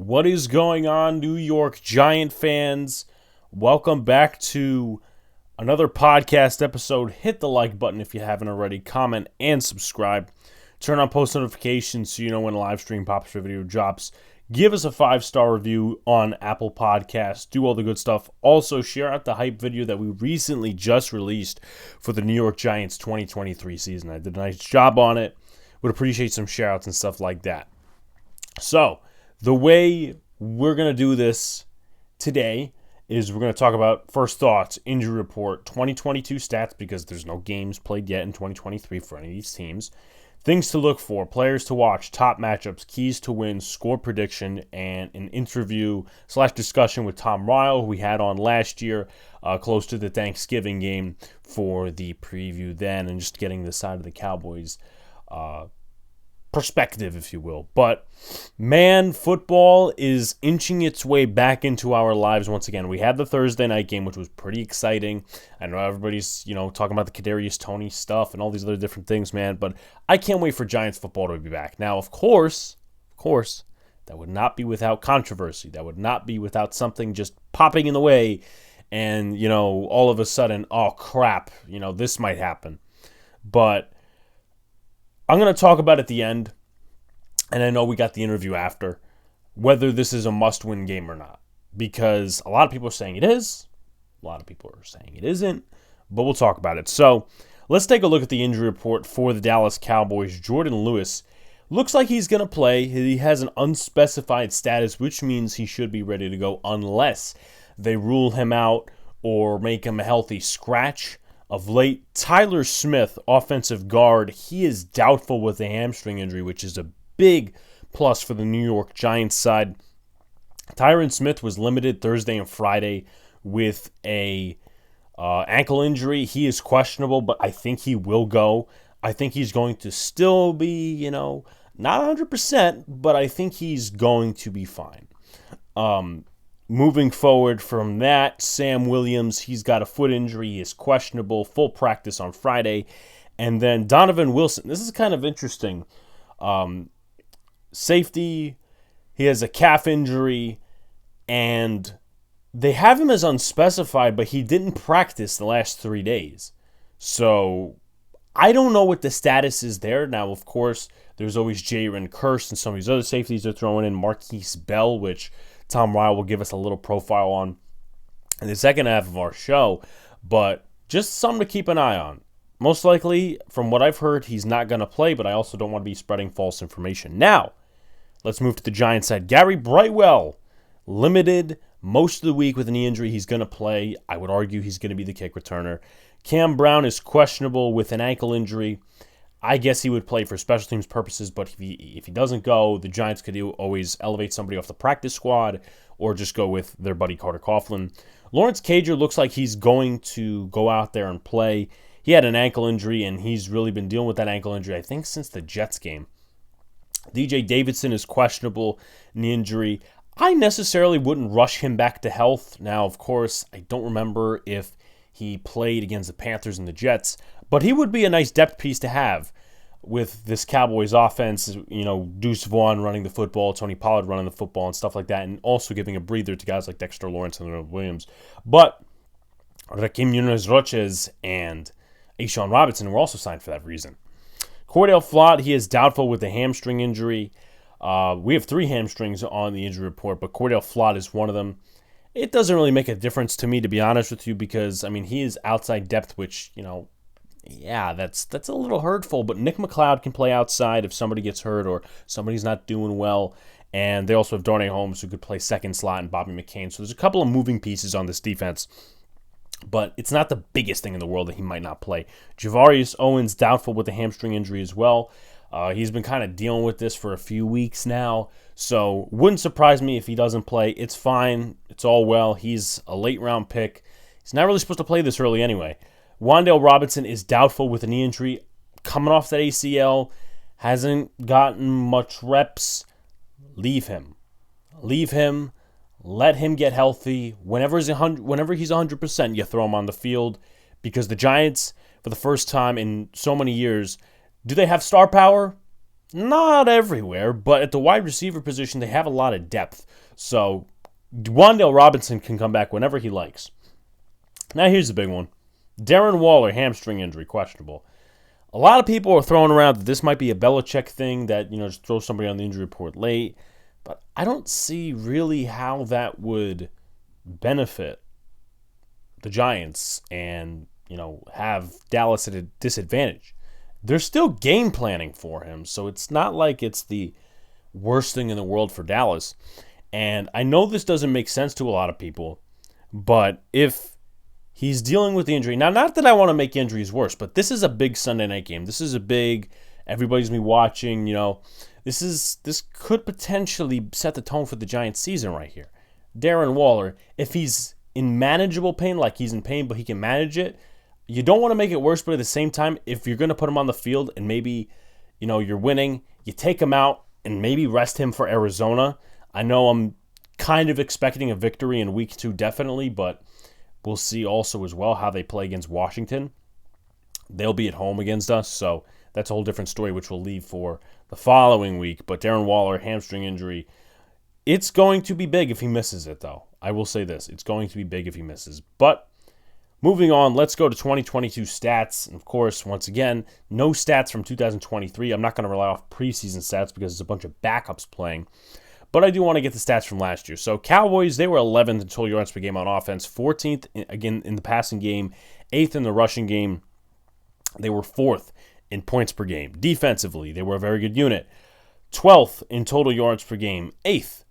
What is going on, New York Giant fans? Welcome back to another podcast episode. Hit the like button if you haven't already. Comment and subscribe. Turn on post notifications so you know when a live stream pops or video drops. Give us a 5-star review on Apple Podcasts. Do all the good stuff. Also, share out the hype video that we recently just released for the New York Giants 2023 season. I did a nice job on it. Would appreciate some shout outs and stuff like that. So, the way we're going to do this today is we're going to talk about first thoughts, injury report, 2022 stats because there's no games played yet in 2023 for any of these teams. Things to look for, players to watch, top matchups, keys to win, score prediction, and an interview/discussion with Tom Ryle, who we had on last year, close to the Thanksgiving game for the preview then, and just getting the side of the Cowboys perspective, if you will. But, man, football is inching its way back into our lives once again. We had the Thursday night game, which was pretty exciting. I know everybody's, talking about the Kadarius Toney stuff and all these other different things, man, but I can't wait for Giants football to be back. Now, of course, that would not be without controversy. That would not be without something just popping in the way and, all of a sudden, oh, crap, this might happen. But I'm going to talk about at the end, and I know we got the interview after, whether this is a must-win game or not. Because a lot of people are saying it is, a lot of people are saying it isn't, but we'll talk about it. So let's take a look at the injury report for the Dallas Cowboys. Jourdan Lewis looks like he's going to play. He has an unspecified status, which means he should be ready to go unless they rule him out or make him a healthy scratch. Of late, Tyler Smith, offensive guard, he is doubtful with a hamstring injury, which is a big plus for the New York Giants side. Tyron Smith was limited Thursday and Friday with a ankle injury. He is questionable, but I think he will go. I think he's going to still be, not 100%, but I think he's going to be fine. Moving forward from that, Sam Williams, he's got a foot injury. He is questionable. Full practice on Friday. And then Donovan Wilson. This is kind of interesting. Safety, he has a calf injury. And they have him as unspecified, but he didn't practice the last 3 days. So I don't know what the status is there. Now, of course, there's always Jaron Kearse and some of these other safeties they're throwing in. Marquise Bell, which Tom Ryle will give us a little profile on in the second half of our show, but just something to keep an eye on. Most likely, from what I've heard, he's not going to play, but I also don't want to be spreading false information. Now, let's move to the Giants side. Gary Brightwell, limited most of the week with a knee injury. He's going to play. I would argue he's going to be the kick returner. Cam Brown is questionable with an ankle injury. I guess he would play for special teams purposes, but if he doesn't go, the Giants could always elevate somebody off the practice squad or just go with their buddy Carter Coughlin. Lawrence Cager looks like he's going to go out there and play. He had an ankle injury, and he's really been dealing with that ankle injury, I think, since the Jets game. DJ Davidson is questionable knee injury. I necessarily wouldn't rush him back to health. Now, of course, I don't remember if he played against the Panthers and the Jets, but he would be a nice depth piece to have with this Cowboys offense, Deuce Vaughn running the football, Tony Pollard running the football and stuff like that, and also giving a breather to guys like Dexter Lawrence and Leonard Williams. But Rakim Nunez-Roches and A'Shawn Robinson were also signed for that reason. Cordell Flott, he is doubtful with a hamstring injury. We have 3 hamstrings on the injury report, but Cordell Flott is one of them. It doesn't really make a difference to me, to be honest with you, because, he is outside depth, which, that's a little hurtful. But Nick McLeod can play outside if somebody gets hurt or somebody's not doing well. And they also have Darnay Holmes, who could play second slot, and Bobby McCain. So there's a couple of moving pieces on this defense. But it's not the biggest thing in the world that he might not play. Javarius Owens, doubtful with a hamstring injury as well. He's been kind of dealing with this for a few weeks now, so wouldn't surprise me if he doesn't play. It's fine. It's all well. He's a late-round pick. He's not really supposed to play this early anyway. Wan'Dale Robinson is doubtful with a knee injury. Coming off that ACL, hasn't gotten much reps. Leave him. Let him get healthy. Whenever he's 100%, you throw him on the field, because the Giants, for the first time in so many years, do they have star power? Not everywhere, but at the wide receiver position, they have a lot of depth. So Wan'Dale Robinson can come back whenever he likes. Now here's the big one. Darren Waller, hamstring injury, questionable. A lot of people are throwing around that this might be a Belichick thing, that, just throw somebody on the injury report late. But I don't see really how that would benefit the Giants and, have Dallas at a disadvantage. They're still game planning for him, so it's not like it's the worst thing in the world for Dallas. And I know this doesn't make sense to a lot of people, but if he's dealing with the injury, now not that I want to make injuries worse, but this is a big Sunday night game. This is a big, everybody's going to be watching, this could potentially set the tone for the Giants season right here. Darren Waller, if he's in manageable pain, like he's in pain but he can manage it, you don't want to make it worse, but at the same time, if you're going to put him on the field and maybe, you're winning, you take him out and maybe rest him for Arizona. I know I'm kind of expecting a victory in week 2, definitely, but we'll see also as well how they play against Washington. They'll be at home against us, so that's a whole different story, which we'll leave for the following week. But Darren Waller, hamstring injury, it's going to be big if he misses it, though. I will say this. It's going to be big if he misses. But moving on, let's go to 2022 stats. And of course, once again, no stats from 2023. I'm not going to rely off preseason stats because there's a bunch of backups playing. But I do want to get the stats from last year. So Cowboys, they were 11th in total yards per game on offense, 14th, again, in the passing game, 8th in the rushing game. They were 4th in points per game. Defensively, they were a very good unit. 12th in total yards per game, 8th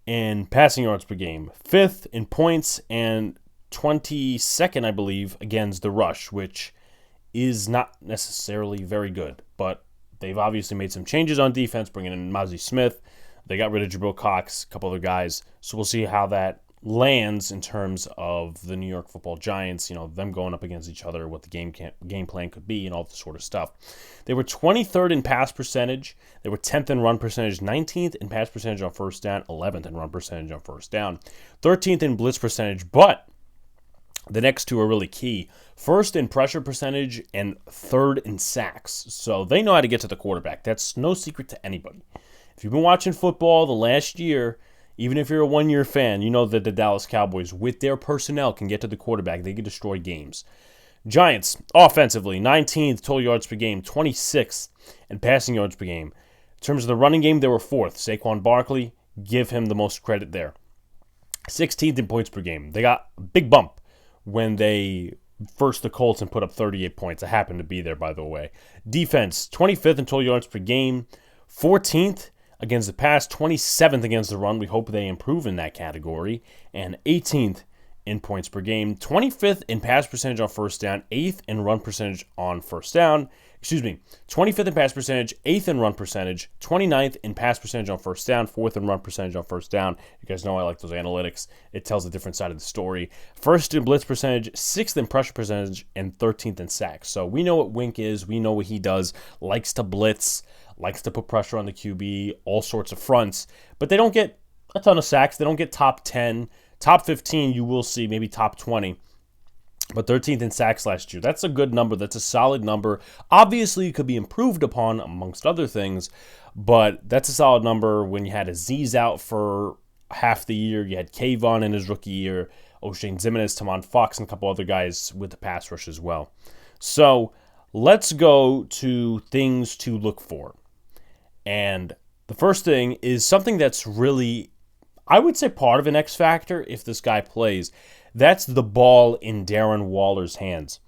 in passing yards per game, 5th in points, and 22nd, I believe, against the rush, which is not necessarily very good. But they've obviously made some changes on defense, bringing in Mozzy Smith. They got rid of Jabril Cox, a couple other guys. So we'll see how that lands in terms of the New York Football Giants, them going up against each other, what the game plan could be, and all this sort of stuff. They were 23rd in pass percentage. They were 10th in run percentage, 19th in pass percentage on first down, 11th in run percentage on first down, 13th in blitz percentage, but the next two are really key. First in pressure percentage and third in sacks. So they know how to get to the quarterback. That's no secret to anybody. If you've been watching football the last year, even if you're a one-year fan, you know that the Dallas Cowboys, with their personnel, can get to the quarterback. They can destroy games. Giants, offensively, 19th total yards per game, 26th in passing yards per game. In terms of the running game, they were 4th. Saquon Barkley, give him the most credit there. 16th in points per game. They got a big bump when they versed the Colts and put up 38 points. I happened to be there, by the way. Defense, 25th in total yards per game, 14th against the pass, 27th against the run. We hope they improve in that category. And 18th in points per game, 25th in pass percentage on first down, 8th in run percentage on first down. 25th in pass percentage, 8th in run percentage, 29th in pass percentage on first down, 4th in run percentage on first down. You guys know I like those analytics. It tells a different side of the story. 1st in blitz percentage, 6th in pressure percentage, and 13th in sacks. So we know what Wink is. We know what he does. Likes to blitz, likes to put pressure on the QB, all sorts of fronts. But they don't get a ton of sacks. They don't get top 10. Top 15, you will see, maybe top 20. But 13th in sacks last year. That's a good number. That's a solid number. Obviously, it could be improved upon amongst other things, but that's a solid number when you had Aziz out for half the year. You had Kayvon in his rookie year, O'Shane Ximines, Tamon Fox, and a couple other guys with the pass rush as well. So let's go to things to look for. And the first thing is something that's really, I would say, part of an X factor if this guy plays. That's the ball in Darren Waller's hands.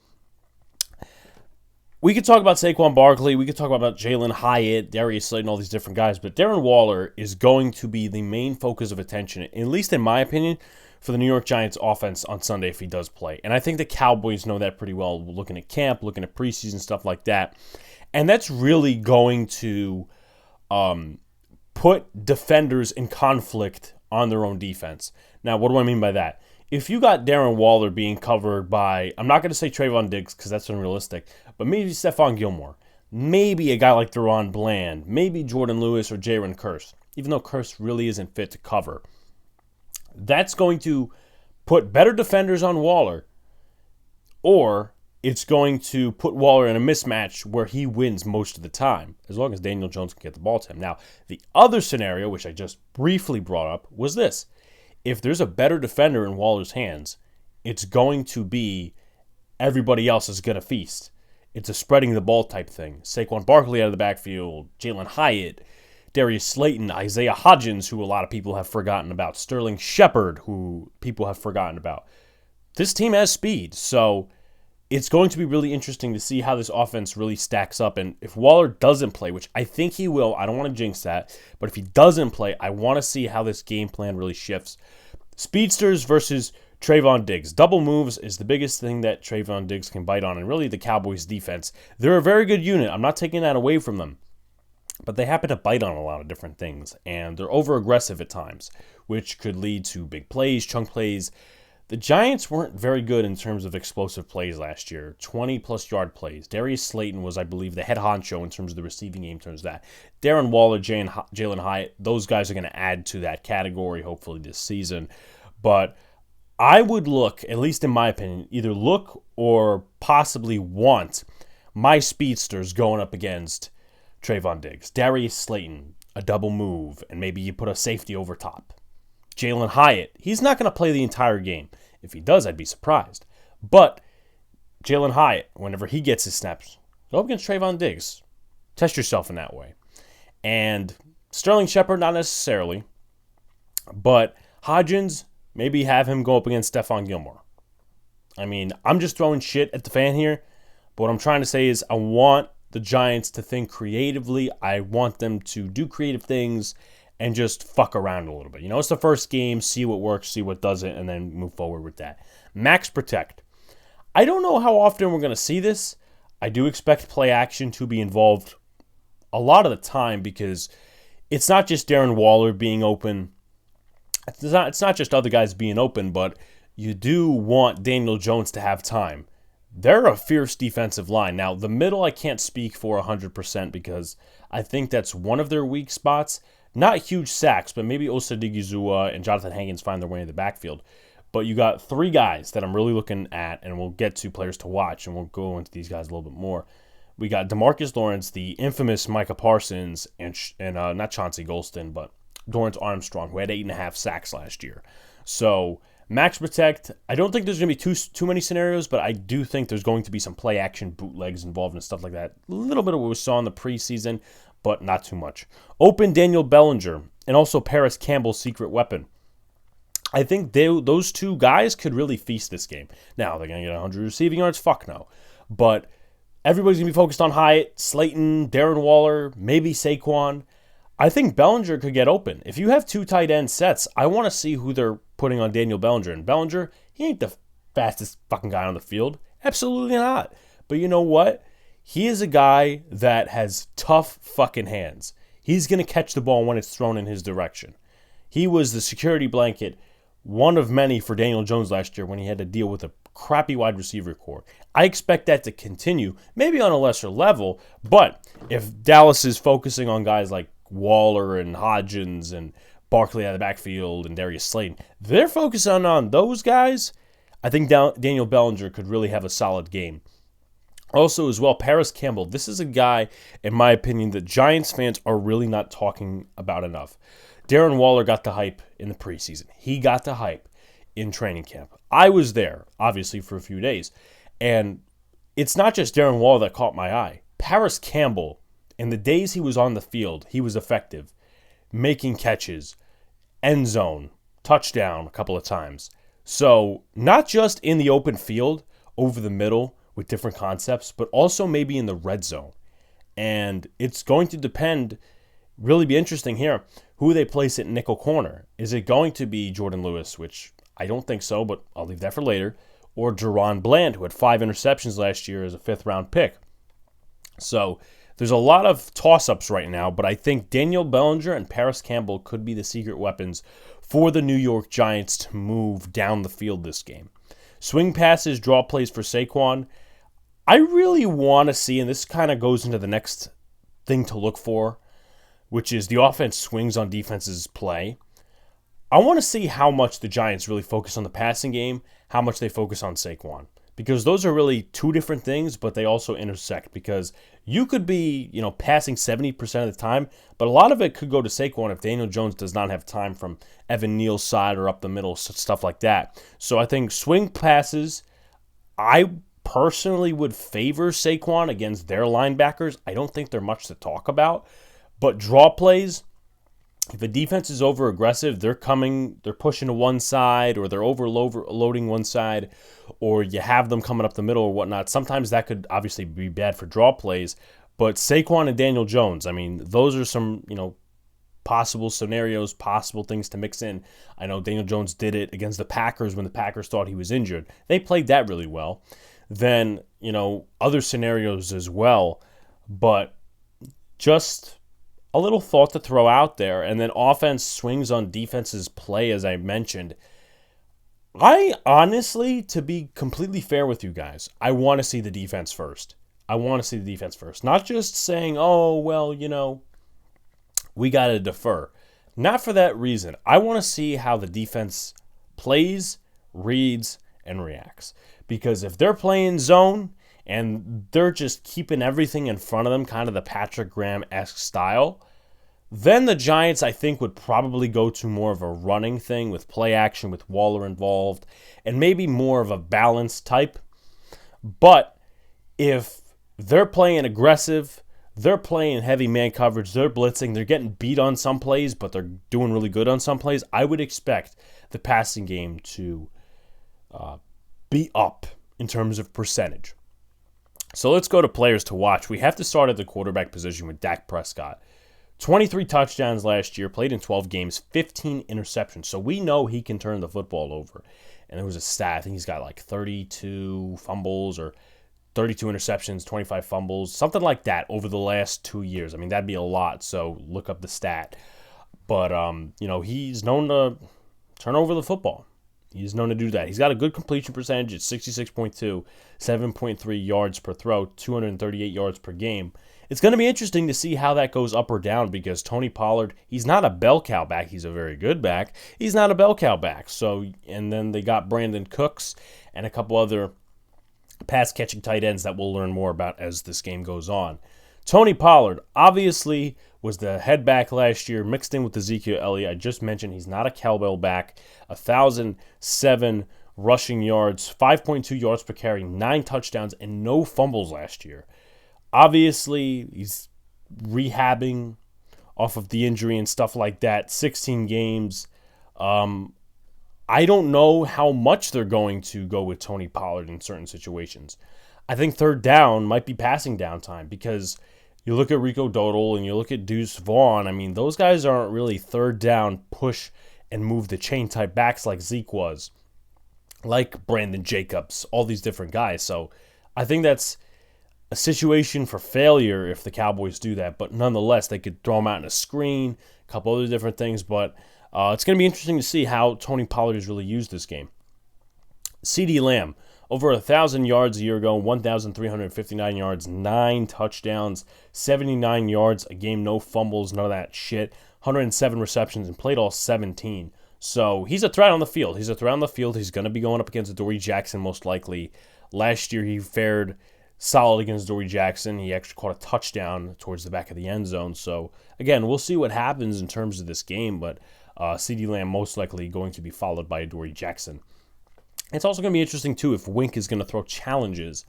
We could talk about Saquon Barkley. We could talk about Jalen Hyatt, Darius Slayton, all these different guys. But Darren Waller is going to be the main focus of attention, at least in my opinion, for the New York Giants offense on Sunday if he does play. And I think the Cowboys know that pretty well, looking at camp, looking at preseason, stuff like that. And that's really going to put defenders in conflict on their own defense. Now, what do I mean by that? If you got Darren Waller being covered by, I'm not going to say Trayvon Diggs because that's unrealistic, but maybe Stephon Gilmore, maybe a guy like Jaron Bland, maybe Jordan Lewis or Jaron Kearse, even though Kearse really isn't fit to cover. That's going to put better defenders on Waller, or it's going to put Waller in a mismatch where he wins most of the time, as long as Daniel Jones can get the ball to him. Now, the other scenario, which I just briefly brought up, was this. If there's a better defender in Waller's hands, it's going to be everybody else is going to feast. It's a spreading the ball type thing. Saquon Barkley out of the backfield, Jalen Hyatt, Darius Slayton, Isaiah Hodgins, who a lot of people have forgotten about, Sterling Shepard, who people have forgotten about. This team has speed, so it's going to be really interesting to see how this offense really stacks up. And if Waller doesn't play, which I think he will, I don't want to jinx that, but if he doesn't play, I want to see how this game plan really shifts. Speedsters versus Trayvon Diggs. Double moves is the biggest thing that Trayvon Diggs can bite on, and really the Cowboys defense. They're a very good unit. I'm not taking that away from them, but they happen to bite on a lot of different things, and they're over-aggressive at times, which could lead to big plays, chunk plays. The Giants weren't very good in terms of explosive plays last year, 20-plus yard plays. Darius Slayton was, I believe, the head honcho in terms of the receiving game, turns that. Darren Waller, Jalen Hyatt, those guys are going to add to that category, hopefully, this season. But I would look, at least in my opinion, either look or possibly want my speedsters going up against Trayvon Diggs. Darius Slayton, a double move, and maybe you put a safety over top. Jalen Hyatt, he's not going to play the entire game. If he does, I'd be surprised. But Jalen Hyatt, whenever he gets his snaps, go up against Trayvon Diggs. Test yourself in that way. And Sterling Shepard, not necessarily. But Hodgins, maybe have him go up against Stephon Gilmore. I mean, I'm just throwing shit at the fan here. But what I'm trying to say is I want the Giants to think creatively. I want them to do creative things and just fuck around a little bit. You know, it's the first game, see what works, see what doesn't, and then move forward with that. Max Protect. I don't know how often we're going to see this. I do expect play action to be involved a lot of the time because it's not just Darren Waller being open. It's not just other guys being open, but you do want Daniel Jones to have time. They're a fierce defensive line. Now, the middle I can't speak for 100% because I think that's one of their weak spots. Not huge sacks, but maybe Osa Digizua and Jonathan Hankins find their way in the backfield. But you got three guys that I'm really looking at, and we'll get to players to watch, and we'll go into these guys a little bit more. We got DeMarcus Lawrence, the infamous Micah Parsons, and not Chauncey Golston, but Dorrance Armstrong, who had 8.5 sacks last year. So Max Protect, I don't think there's going to be too many scenarios, but I do think there's going to be some play action bootlegs involved and stuff like that. A little bit of what we saw in the preseason, but not too much. Open Daniel Bellinger and also Paris Campbell's secret weapon. I think those two guys could really feast this game. Now, they're going to get 100 receiving yards? Fuck no. But everybody's going to be focused on Hyatt, Slayton, Darren Waller, maybe Saquon. I think Bellinger could get open. If you have two tight end sets, I want to see who they're putting on Daniel Bellinger. And Bellinger, he ain't the fastest fucking guy on the field. Absolutely not. But you know what? He is a guy that has tough fucking hands. He's going to catch the ball when it's thrown in his direction. He was the security blanket, one of many for Daniel Jones last year when he had to deal with a crappy wide receiver core. I expect that to continue, maybe on a lesser level, but if Dallas is focusing on guys like Waller and Hodgins and Barkley out of the backfield and Darius Slayton, they're focusing on those guys, I think Daniel Bellinger could really have a solid game. Also, as well, Paris Campbell. This is a guy, in my opinion, that Giants fans are really not talking about enough. Darren Waller got the hype in the preseason. He got the hype in training camp. I was there, obviously, for a few days. And it's not just Darren Waller that caught my eye. Paris Campbell, in the days he was on the field, he was effective, making catches, end zone, touchdown a couple of times. So, not just in the open field, over the middle, with different concepts, but also maybe in the red zone. And it's going to depend, really be interesting here, who they place at nickel corner. Is it going to be Jordan Lewis, which I don't think so, but I'll leave that for later, or Jaron Bland, who had 5 interceptions last year as a 5th-round pick. So there's a lot of toss-ups right now, but I think Daniel Bellinger and Paris Campbell could be the secret weapons for the New York Giants to move down the field this game. Swing passes, draw plays for Saquon. I really want to see, and this kind of goes into the next thing to look for, which is the offense swings on defense's play. I want to see how much the Giants really focus on the passing game, how much they focus on Saquon. because those are really two different things, but they also intersect because you could be, passing 70% of the time, but a lot of it could go to Saquon if Daniel Jones does not have time from Evan Neal's side or up the middle, stuff like that. So I think swing passes, I personally would favor Saquon against their linebackers. I don't think they're much to talk about, but draw plays, if a defense is over aggressive, they're pushing to one side, or they're overloading one side, or you have them coming up the middle or whatnot. Sometimes that could obviously be bad for draw plays. But Saquon and Daniel Jones, I mean, those are some, possible scenarios, possible things to mix in. I know Daniel Jones did it against the Packers when the Packers thought he was injured. They played that really well. Then, other scenarios as well. But just a little thought to throw out there, and then offense swings on defense's play, as I mentioned. I honestly, to be completely fair with you guys, I want to see the defense first. Not just saying, oh, well, we got to defer. Not for that reason. I want to see how the defense plays, reads, and reacts. Because if they're playing zone and they're just keeping everything in front of them, kind of the Patrick Graham-esque style, then the Giants, I think, would probably go to more of a running thing with play action, with Waller involved, and maybe more of a balanced type. But if they're playing aggressive, they're playing heavy man coverage, they're blitzing, they're getting beat on some plays, but they're doing really good on some plays, I would expect the passing game to be up in terms of percentage. So let's go to players to watch. We have to start at the quarterback position with Dak Prescott. 23 touchdowns last year, played in 12 games, 15 interceptions. So we know he can turn the football over. And there was a stat, I think he's got like 32 fumbles or 32 interceptions, 25 fumbles, something like that over the last 2 years. I mean, that'd be a lot, so look up the stat. But, he's known to turn over the football. He's known to do that. He's got a good completion percentage at 66.2, 7.3 yards per throw, 238 yards per game. It's going to be interesting to see how that goes up or down because Tony Pollard, he's not a bell cow back. He's a very good back. He's not a bell cow back. So, and then they got Brandon Cooks and a couple other pass-catching tight ends that we'll learn more about as this game goes on. Tony Pollard obviously was the head back last year, mixed in with Ezekiel Elliott. I just mentioned he's not a cowbell back. 1,007 rushing yards, 5.2 yards per carry, 9 touchdowns, and no fumbles last year. Obviously, he's rehabbing off of the injury and stuff like that. 16 games. I don't know how much they're going to go with Tony Pollard in certain situations. I think third down might be passing down time because you look at Rico Dowdle and you look at Deuce Vaughn. I mean, those guys aren't really third down, push, and move the chain type backs like Zeke was, like Brandon Jacobs, all these different guys. So I think that's a situation for failure if the Cowboys do that. But nonetheless, they could throw them out in a screen, a couple other different things. But it's going to be interesting to see how Tony Pollard has really used this game. CeeDee Lamb, over 1,000 yards a year ago, 1,359 yards, 9 touchdowns, 79 yards a game, no fumbles, none of that shit. 107 receptions and played all 17. So he's a threat on the field. He's going to be going up against Adoree Jackson most likely. Last year he fared solid against Adoree Jackson. He actually caught a touchdown towards the back of the end zone. So again, we'll see what happens in terms of this game, but CeeDee Lamb most likely going to be followed by Adoree Jackson. It's also going to be interesting, too, if Wink is going to throw challenges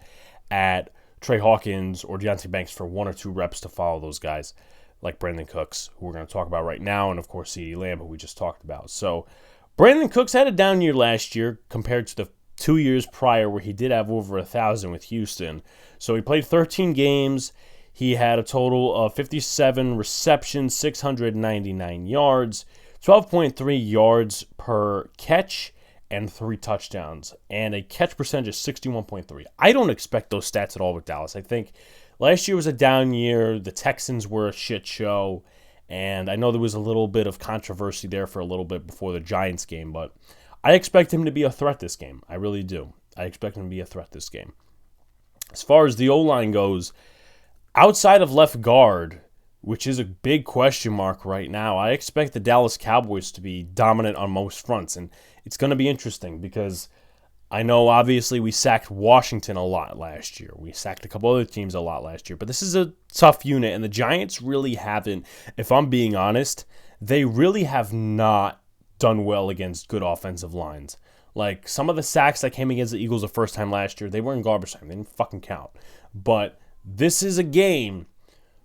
at Trey Hawkins or Deonte Banks for 1 or 2 reps to follow those guys, like Brandon Cooks, who we're going to talk about right now, and, of course, CeeDee Lamb, who we just talked about. So Brandon Cooks had a down year last year compared to the 2 years prior where he did have over 1,000 with Houston. So he played 13 games. He had a total of 57 receptions, 699 yards, 12.3 yards per catch, and 3 touchdowns, and a catch percentage of 61.3. I don't expect those stats at all with Dallas. I think last year was a down year. The Texans were a shit show, and I know there was a little bit of controversy there for a little bit before the Giants game, but I expect him to be a threat this game. I really do. I expect him to be a threat this game. As far as the O-line goes, outside of left guard, which is a big question mark right now, I expect the Dallas Cowboys to be dominant on most fronts, and it's going to be interesting because I know, obviously, we sacked Washington a lot last year. We sacked a couple other teams a lot last year. But this is a tough unit, and the Giants really haven't, if I'm being honest, they really have not done well against good offensive lines. Like, some of the sacks that came against the Eagles the first time last year, they were in garbage time. They didn't fucking count. But this is a game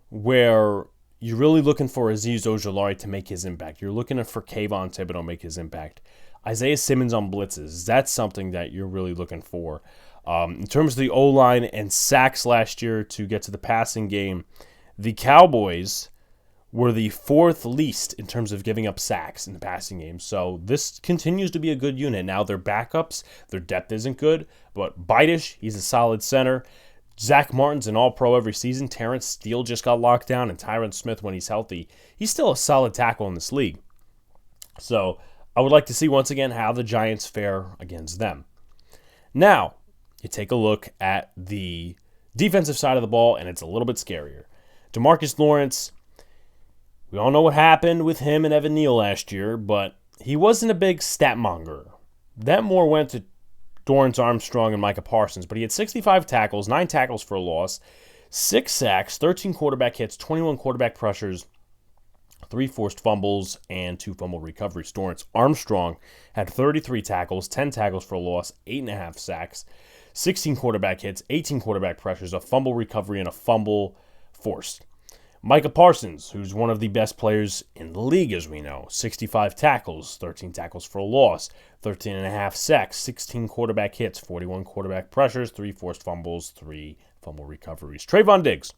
where you're really looking for Azeez Ojulari to make his impact. You're looking for Kayvon Thibodeau to make his impact. Isaiah Simmons on blitzes, that's something that you're really looking for. In terms of the O-line and sacks last year to get to the passing game, the Cowboys were the fourth least in terms of giving up sacks in the passing game. So this continues to be a good unit. Now their backups, their depth isn't good, but Bidish, he's a solid center. Zach Martin's an all-pro every season. Terrence Steele just got locked down, and Tyron Smith, when he's healthy, he's still a solid tackle in this league. So I would like to see once again how the Giants fare against them. Now, you take a look at the defensive side of the ball, and it's a little bit scarier. DeMarcus Lawrence, we all know what happened with him and Evan Neal last year, but he wasn't a big stat monger. That more went to Dorrance Armstrong and Micah Parsons, but he had 65 tackles, 9 tackles for a loss, 6 sacks, 13 quarterback hits, 21 quarterback pressures, 3 forced fumbles, and 2 fumble recoveries. Dorrance Armstrong had 33 tackles, 10 tackles for a loss, 8.5 sacks, 16 quarterback hits, 18 quarterback pressures, a fumble recovery, and a fumble forced. Micah Parsons, who's one of the best players in the league, as we know, 65 tackles, 13 tackles for a loss, 13.5 sacks, 16 quarterback hits, 41 quarterback pressures, 3 forced fumbles, 3 fumble recoveries. Trayvon Diggs,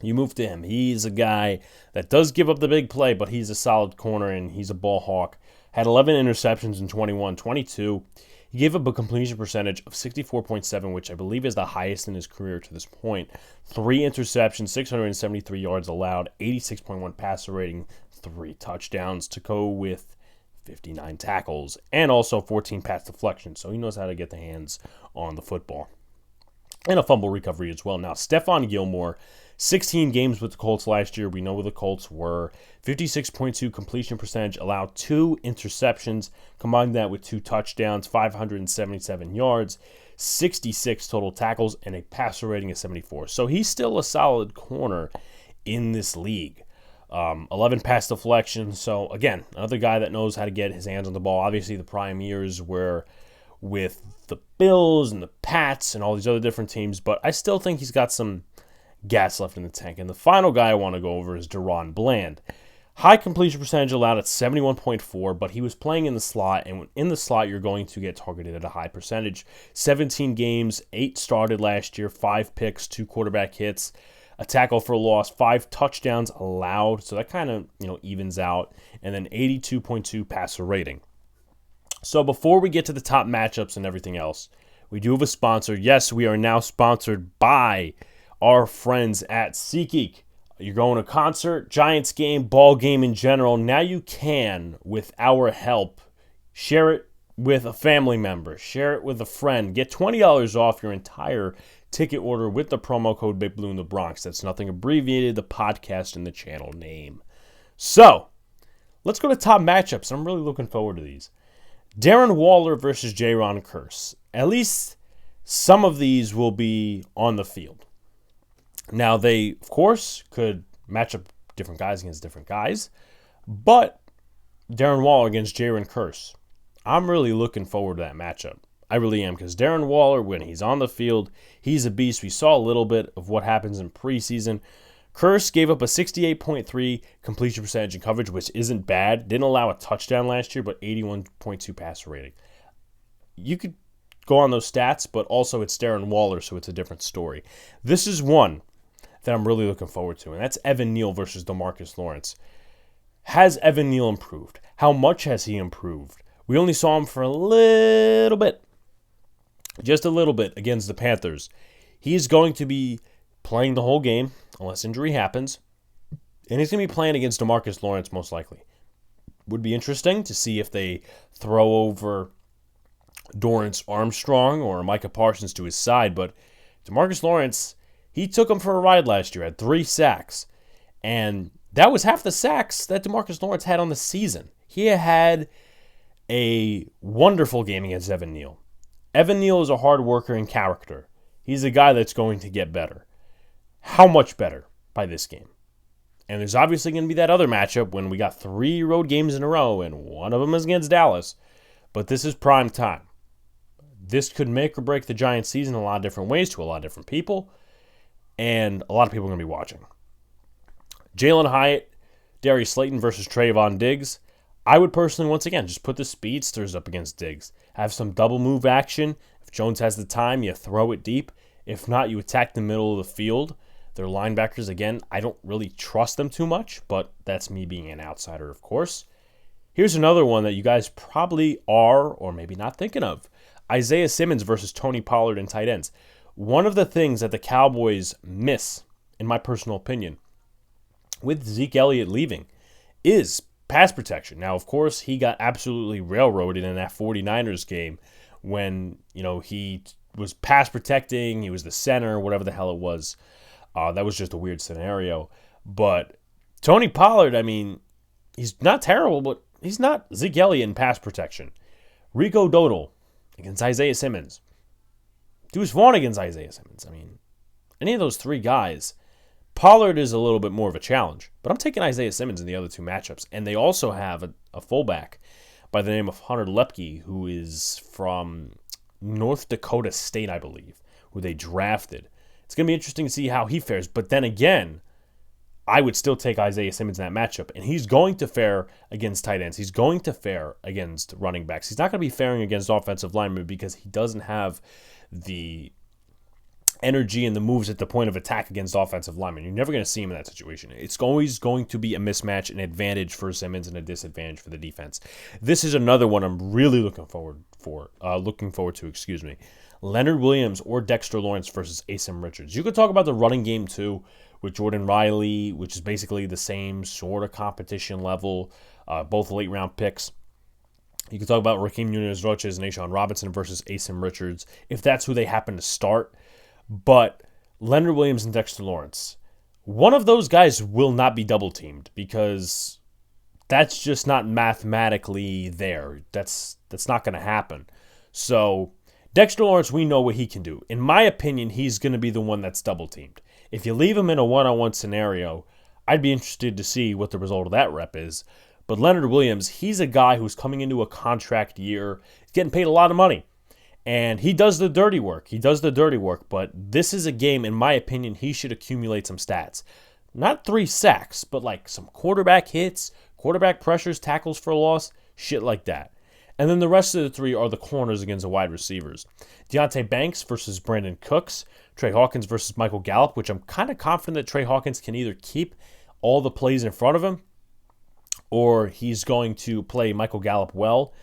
you move to him. He's a guy that does give up the big play, but he's a solid corner and he's a ball hawk. Had 11 interceptions in 21-22. He gave up a completion percentage of 64.7, which I believe is the highest in his career to this point. 3 interceptions, 673 yards allowed, 86.1 passer rating, 3 touchdowns to go with 59 tackles, and also 14 pass deflections. So he knows how to get the hands on the football. And a fumble recovery as well. Now, Stephon Gilmore, 16 games with the Colts last year. We know where the Colts were. 56.2 completion percentage, allowed 2 interceptions. Combine that with 2 touchdowns, 577 yards, 66 total tackles, and a passer rating of 74. So he's still a solid corner in this league. 11 pass deflections. So, again, another guy that knows how to get his hands on the ball. Obviously, the prime years were with the Bills and the Pats and all these other different teams, but I still think he's got some gas left in the tank. And the final guy I want to go over is Jaron Bland. High completion percentage allowed at 71.4, but he was playing in the slot, and in the slot, you're going to get targeted at a high percentage. 17 games, 8 started last year, 5 picks, 2 quarterback hits, a tackle for a loss, 5 touchdowns allowed, so that kind of evens out, and then 82.2 passer rating. So before we get to the top matchups and everything else, we do have a sponsor. Yes, we are now sponsored by our friends at SeatGeek. You're going to a concert, Giants game, ball game in general. Now you can, with our help, share it with a family member, share it with a friend. Get $20 off your entire ticket order with the promo code Big Blue in the Bronx. That's nothing abbreviated, the podcast and the channel name. So, let's go to top matchups. I'm really looking forward to these. Darren Waller versus Jaron Kearse. At least some of these will be on the field. Now, they, of course, could match up different guys against different guys, but Darren Waller against Jaron Kearse, I'm really looking forward to that matchup. I really am, because Darren Waller, when he's on the field, he's a beast. We saw a little bit of what happens in preseason. Kearse gave up a 68.3 completion percentage in coverage, which isn't bad. Didn't allow a touchdown last year, but 81.2 passer rating. You could go on those stats, but also it's Darren Waller, so it's a different story. This is one that I'm really looking forward to, and that's Evan Neal versus DeMarcus Lawrence. Has Evan Neal improved? How much has he improved? We only saw him for a little bit, just a little bit against the Panthers. He's going to be playing the whole game, unless injury happens, and he's going to be playing against DeMarcus Lawrence most likely. Would be interesting to see if they throw over Dorrance Armstrong or Micah Parsons to his side, but DeMarcus Lawrence, he took him for a ride last year, had 3 sacks, and that was half the sacks that DeMarcus Lawrence had on the season. He had a wonderful game against Evan Neal. Evan Neal is a hard worker in character. He's a guy that's going to get better. How much better by this game? And there's obviously going to be that other matchup when we got 3 road games in a row, and one of them is against Dallas. But this is prime time. This could make or break the Giants' season in a lot of different ways to a lot of different people, and a lot of people are going to be watching. Jalen Hyatt, Darius Slayton versus Trayvon Diggs. I would personally, once again, just put the speedsters up against Diggs. Have some double move action. If Jones has the time, you throw it deep. If not, you attack the middle of the field. Their linebackers, again, I don't really trust them too much, but that's me being an outsider, of course. Here's another one that you guys probably are or maybe not thinking of. Isaiah Simmons versus Tony Pollard in tight ends. One of the things that the Cowboys miss, in my personal opinion, with Zeke Elliott leaving, is pass protection. Now, of course, he got absolutely railroaded in that 49ers game when, he was pass protecting, he was the center, whatever the hell it was. That was just a weird scenario. But Tony Pollard, he's not terrible, but he's not Zeke Elliott in pass protection. Rico Dowdle against Isaiah Simmons. Deuce Vaughn against Isaiah Simmons. Any of those 3 guys, Pollard is a little bit more of a challenge. But I'm taking Isaiah Simmons in the other 2 matchups. And they also have a fullback by the name of Hunter Lepke, who is from North Dakota State, I believe, who they drafted. It's going to be interesting to see how he fares. But then again, I would still take Isaiah Simmons in that matchup. And he's going to fare against tight ends. He's going to fare against running backs. He's not going to be faring against offensive linemen because he doesn't have the energy and the moves at the point of attack against offensive linemen. You're never going to see him in that situation. It's always going to be a mismatch, an advantage for Simmons and a disadvantage for the defense. This is another one I'm really looking forward to. Leonard Williams or Dexter Lawrence versus Asim Richards. You could talk about the running game too with Jordan Riley, which is basically the same sort of competition level, both late round picks. You could talk about Raheem Nunez-Roches and Ashawn Robinson versus Asim Richards, if that's who they happen to start. But Leonard Williams and Dexter Lawrence, one of those guys will not be double-teamed because that's just not mathematically there. That's not going to happen. So Dexter Lawrence, we know what he can do. In my opinion, he's going to be the one that's double-teamed. If you leave him in a one-on-one scenario, I'd be interested to see what the result of that rep is. But Leonard Williams, he's a guy who's coming into a contract year. He's getting paid a lot of money. And he does the dirty work. But this is a game, in my opinion, he should accumulate some stats. Not 3 sacks, but like some quarterback hits, quarterback pressures, tackles for loss, shit like that. And then the rest of the 3 are the corners against the wide receivers. Deonte Banks versus Brandon Cooks. Trey Hawkins versus Michael Gallup, which I'm kind of confident that Trey Hawkins can either keep all the plays in front of him or he's going to play Michael Gallup well.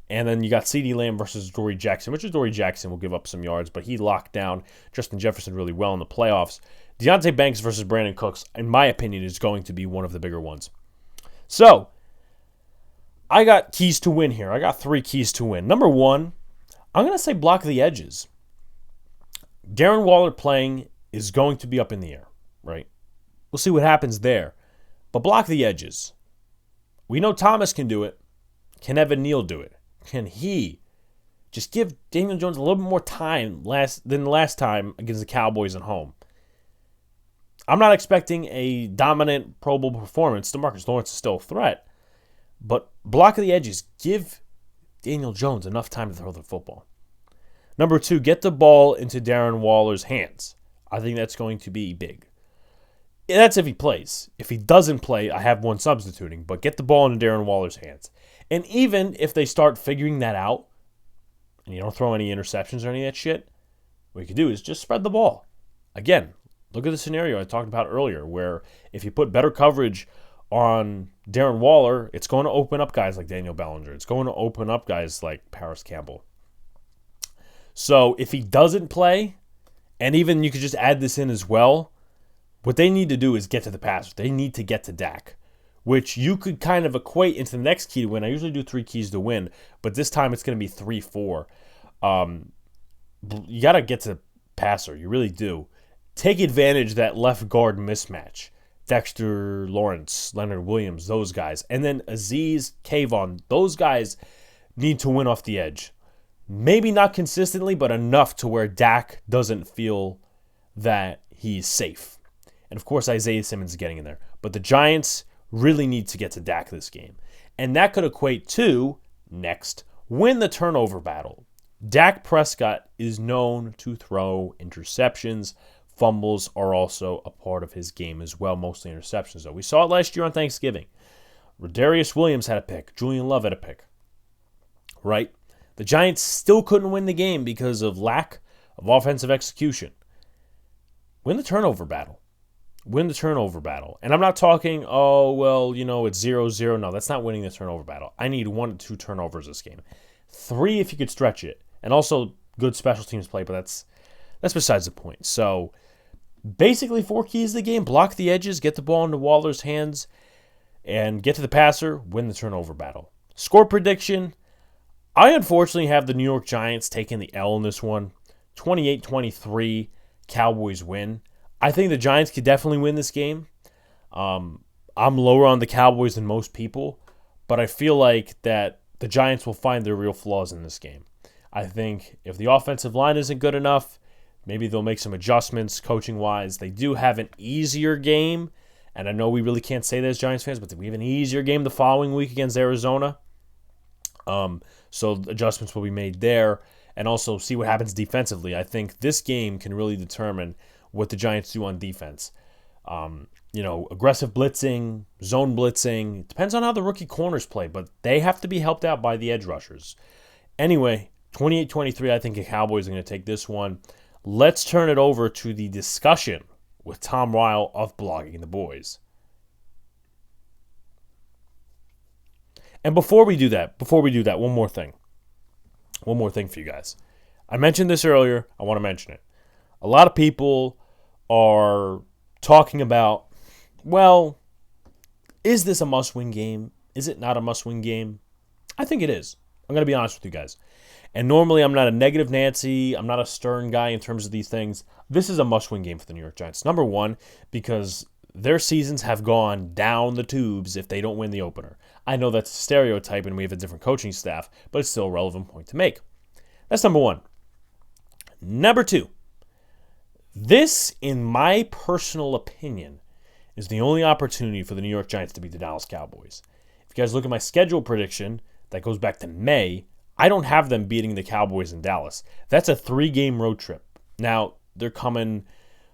And then you got CeeDee Lamb versus Dory Jackson, which is Dory Jackson will give up some yards, but he locked down Justin Jefferson really well in the playoffs. Deonte Banks versus Brandon Cooks, in my opinion, is going to be one of the bigger ones. So, I got keys to win here. I got 3 keys to win. Number 1, I'm going to say block the edges. Darren Waller playing is going to be up in the air, right? We'll see what happens there. But block the edges. We know Thomas can do it. Can Evan Neal do it? Can he just give Daniel Jones a little bit more time than last time against the Cowboys at home? I'm not expecting a dominant Pro Bowl performance. DeMarcus Lawrence is still a threat. But block the edges. Give Daniel Jones enough time to throw the football. Number 2, get the ball into Darren Waller's hands. I think that's going to be big. That's if he plays. If he doesn't play, I have one substituting. But get the ball into Darren Waller's hands. And even if they start figuring that out, and you don't throw any interceptions or any of that shit, what you can do is just spread the ball. Again, look at the scenario I talked about earlier, where if you put better coverage on Darren Waller, it's going to open up guys like Daniel Bellinger. It's going to open up guys like Paris Campbell. So if he doesn't play, and even you could just add this in as well, what they need to do is get to the passer. They need to get to Dak, which you could kind of equate into the next key to win. I usually do 3 keys to win, but this time it's going to be 3, 4. You got to get to the passer. You really do. Take advantage of that left guard mismatch. Dexter Lawrence, Leonard Williams, those guys. And then Azeez, Kayvon, those guys need to win off the edge. Maybe not consistently, but enough to where Dak doesn't feel that he's safe. And of course, Isaiah Simmons is getting in there. But the Giants really need to get to Dak this game. And that could equate to, next, win the turnover battle. Dak Prescott is known to throw interceptions. Fumbles are also a part of his game as well, mostly interceptions, though. We saw it last year on Thanksgiving. Rodarius Williams had a pick. Julian Love had a pick. Right? The Giants still couldn't win the game because of lack of offensive execution. Win the turnover battle. Win the turnover battle. And I'm not talking, it's 0-0. No, that's not winning the turnover battle. I need 1 to 2 turnovers this game. 3 if you could stretch it. And also good special teams play, but that's besides the point. So basically 4 keys to the game. Block the edges, get the ball into Waller's hands, and get to the passer, win the turnover battle. Score prediction. I unfortunately have the New York Giants taking the L in this one. 28-23, Cowboys win. I think the Giants could definitely win this game. I'm lower on the Cowboys than most people, but I feel like that the Giants will find their real flaws in this game. I think if the offensive line isn't good enough, maybe they'll make some adjustments coaching-wise. They do have an easier game, and I know we really can't say that as Giants fans, but we have an easier game the following week against Arizona. So adjustments will be made there, and also see what happens defensively. I think this game can really determine what the Giants do on defense. Aggressive blitzing, zone blitzing. It depends on how the rookie corners play, but they have to be helped out by the edge rushers. Anyway, 28-23, I think the Cowboys are going to take this one. Let's turn it over to the discussion with Tom Ryle of Blogging the Boys. And before we do that, one more thing. One more thing for you guys. I mentioned this earlier. I want to mention it. A lot of people are talking about, is this a must-win game? Is it not a must-win game? I think it is. I'm going to be honest with you guys. And normally I'm not a negative Nancy. I'm not a stern guy in terms of these things. This is a must-win game for the New York Giants. Number one, because their seasons have gone down the tubes if they don't win the opener. I know that's a stereotype and we have a different coaching staff, but it's still a relevant point to make. That's number one. Number two, this, in my personal opinion, is the only opportunity for the New York Giants to beat the Dallas Cowboys. If you guys look at my schedule prediction, that goes back to May, I don't have them beating the Cowboys in Dallas. That's a 3-game road trip. Now, they're coming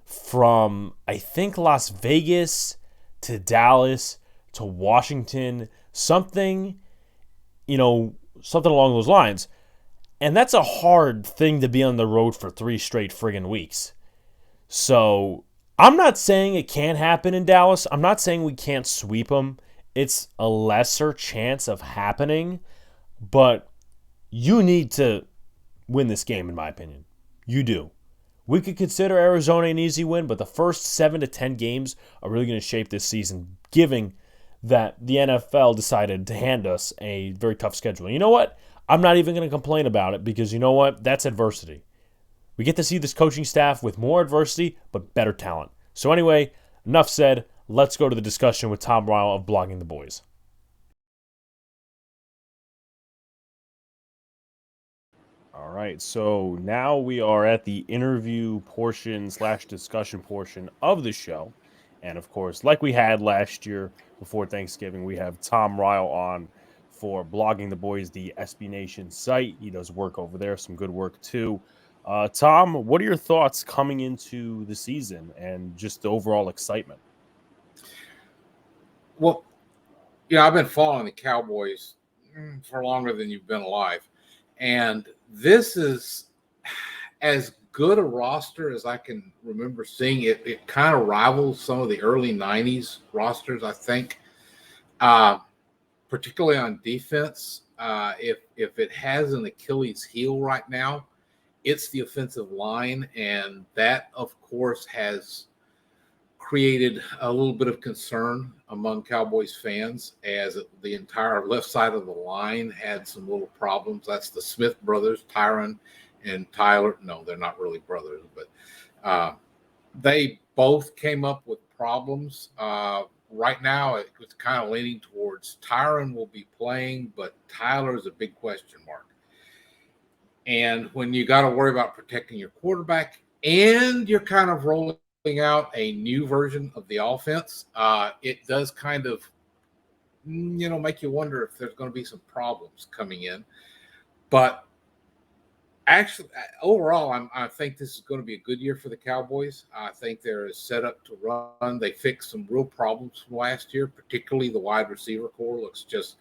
from, I think, Las Vegas to Dallas to Washington, something along those lines. And that's a hard thing to be on the road for 3 straight friggin' weeks. So I'm not saying it can't happen in Dallas. I'm not saying we can't sweep them. It's a lesser chance of happening, but you need to win this game, in my opinion. You do. We could consider Arizona an easy win, but the first 7 to 10 games are really going to shape this season, given that the NFL decided to hand us a very tough schedule. And you know what? I'm not even going to complain about it because you know what? That's adversity. We get to see this coaching staff with more adversity, but better talent. So anyway, enough said. Let's go to the discussion with Tom Ryle of Blogging the Boys. All right, so now we are at the interview portion / discussion portion of the show. And of course, like we had last year before Thanksgiving, we have Tom Ryle on for Blogging the Boys, the SBNation site. He does work over there, some good work too. Tom, what are your thoughts coming into the season and just the overall excitement? Well, I've been following the Cowboys for longer than you've been alive. And this is as good a roster as I can remember seeing. It kind of rivals some of the early 90s rosters, I think, particularly on defense. If it has an Achilles heel right now, it's the offensive line. And that, of course, has created a little bit of concern among Cowboys fans as the entire left side of the line had some little problems. That's the Smith brothers, Tyron and Tyler. No, they're not really brothers, but they both came up with problems. Right now, it's kind of leaning towards Tyron will be playing, but Tyler is a big question mark. And when you got to worry about protecting your quarterback and you're kind of rolling out a new version of the offense, it does kind of, make you wonder if there's going to be some problems coming in. But actually, overall, I think this is going to be a good year for the Cowboys. I think they're set up to run. They fixed some real problems from last year, particularly the wide receiver core looks just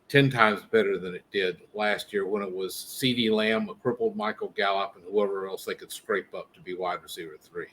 10 times better than it did last year when it was CeeDee Lamb, a crippled Michael Gallup, and whoever else they could scrape up to be wide receiver 3.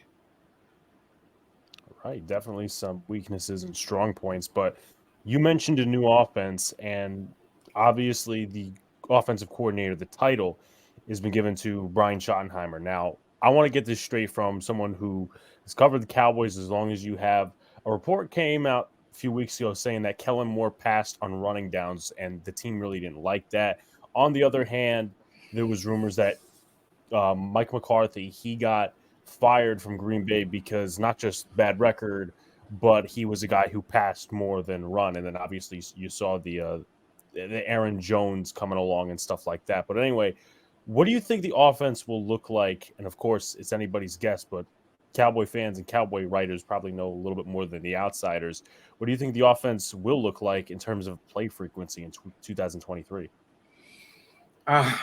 Right, definitely some weaknesses and strong points, but you mentioned a new offense, and obviously the offensive coordinator, the title, has been given to Brian Schottenheimer. Now, I want to get this straight from someone who has covered the Cowboys as long as you have. A report came out a few weeks ago saying that Kellen Moore passed on running downs, and the team really didn't like that. On the other hand, there was rumors that Mike McCarthy, he got fired from Green Bay because not just bad record, but he was a guy who passed more than run. And then obviously you saw the Aaron Jones coming along and stuff like that. But anyway, what do you think the offense will look like? And of course, it's anybody's guess, but Cowboy fans and Cowboy writers probably know a little bit more than the outsiders. What do you think the offense will look like in terms of play frequency in 2023?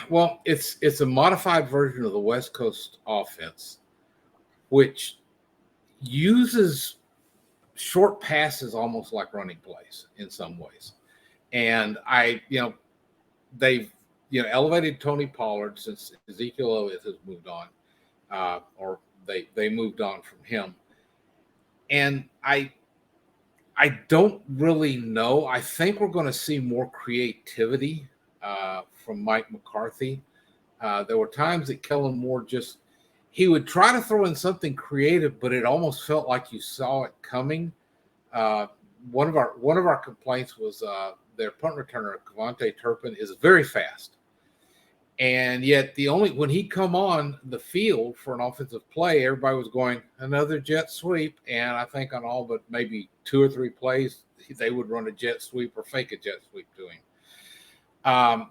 Well, it's a modified version of the West Coast offense, which uses short passes almost like running plays in some ways. And they've elevated Tony Pollard since Ezekiel Elliott has moved on, or they moved on from him. And I don't really know. I think we're going to see more creativity from Mike McCarthy. There were times that Kellen Moore he would try to throw in something creative, but it almost felt like you saw it coming. One of our complaints was their punt returner, Cavante Turpin, is very fast. And yet when he come on the field for an offensive play, everybody was going another jet sweep. And I think on all but maybe 2 or 3 plays, they would run a jet sweep or fake a jet sweep to him.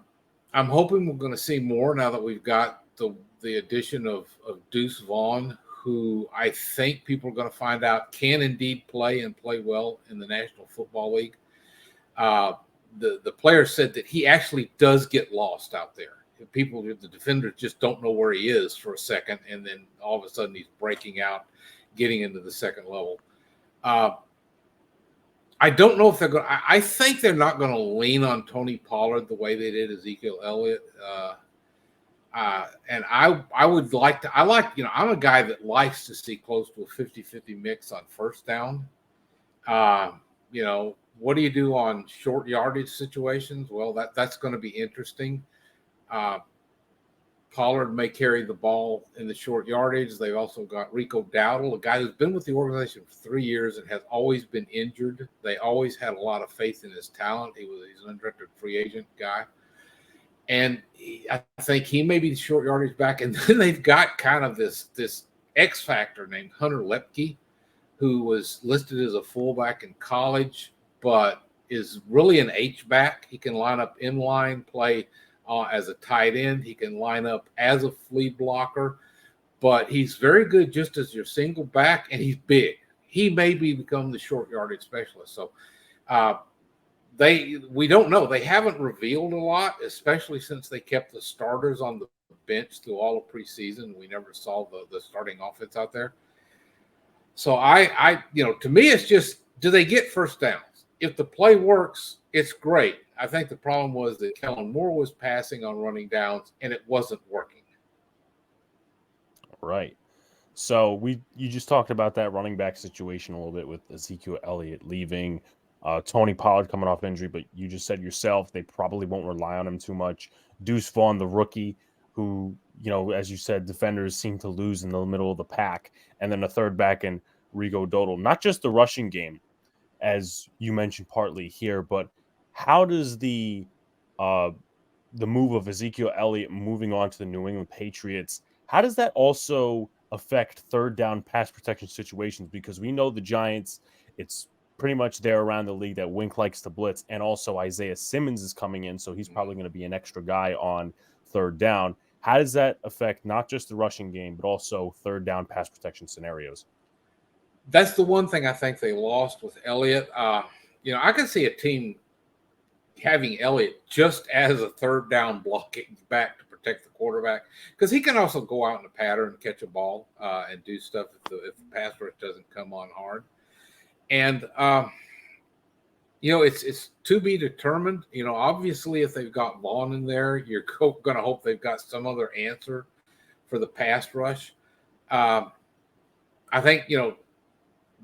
I'm hoping we're going to see more now that we've got the addition of Deuce Vaughn, who I think people are going to find out can indeed play and play well in the National Football League. The player said that he actually does get lost out there. The defenders just don't know where he is for a second, and then all of a sudden he's breaking out, getting into the second level. I don't know if they're going. I think they're not going to lean on Tony Pollard the way they did Ezekiel Elliott. And I would like to. I'm a guy that likes to see close to a 50-50 mix on first down. What do you do on short yardage situations? Well, that's going to be interesting. Pollard may carry the ball in the short yardage. They've also got Rico Dowdle, a guy who's been with the organization for 3 years and has always been injured. They always had a lot of faith in his talent. He's an undrafted free agent guy. And I think he may be the short yardage back. And then they've got kind of this X factor named Hunter Lepke, who was listed as a fullback in college, but is really an H-back. He can line up in line, play as a tight end. He can line up as a flea blocker, but he's very good just as your single back, and he's big. He may become the short yardage specialist. So we don't know. They haven't revealed a lot, especially since they kept the starters on the bench through all of preseason. We never saw the starting offense out there. So to me, it's just, do they get first downs? If the play works, it's great. I think the problem was that Kellen Moore was passing on running downs, and it wasn't working. Right. So you just talked about that running back situation a little bit with Ezekiel Elliott leaving, Tony Pollard coming off injury, but you just said yourself they probably won't rely on him too much. Deuce Vaughn, the rookie, who, as you said, defenders seem to lose in the middle of the pack, and then a third back in Rico Dowdle. Not just the rushing game, as you mentioned partly here, but how does the move of Ezekiel Elliott moving on to the New England Patriots, how does that also affect third down pass protection situations? Because we know the Giants, it's pretty much there around the league that Wink likes to blitz, and also Isaiah Simmons is coming in, so he's probably going to be an extra guy on third down. How does that affect not just the rushing game, but also third down pass protection scenarios? That's the one thing I think they lost with Elliott. I can see a team having Elliott just as a third down blocking back to protect the quarterback, because he can also go out in a pattern and catch a ball and do stuff if the pass rush doesn't come on hard. And it's to be determined. Obviously, if they've got Vaughn in there, you're going to hope they've got some other answer for the pass rush. I think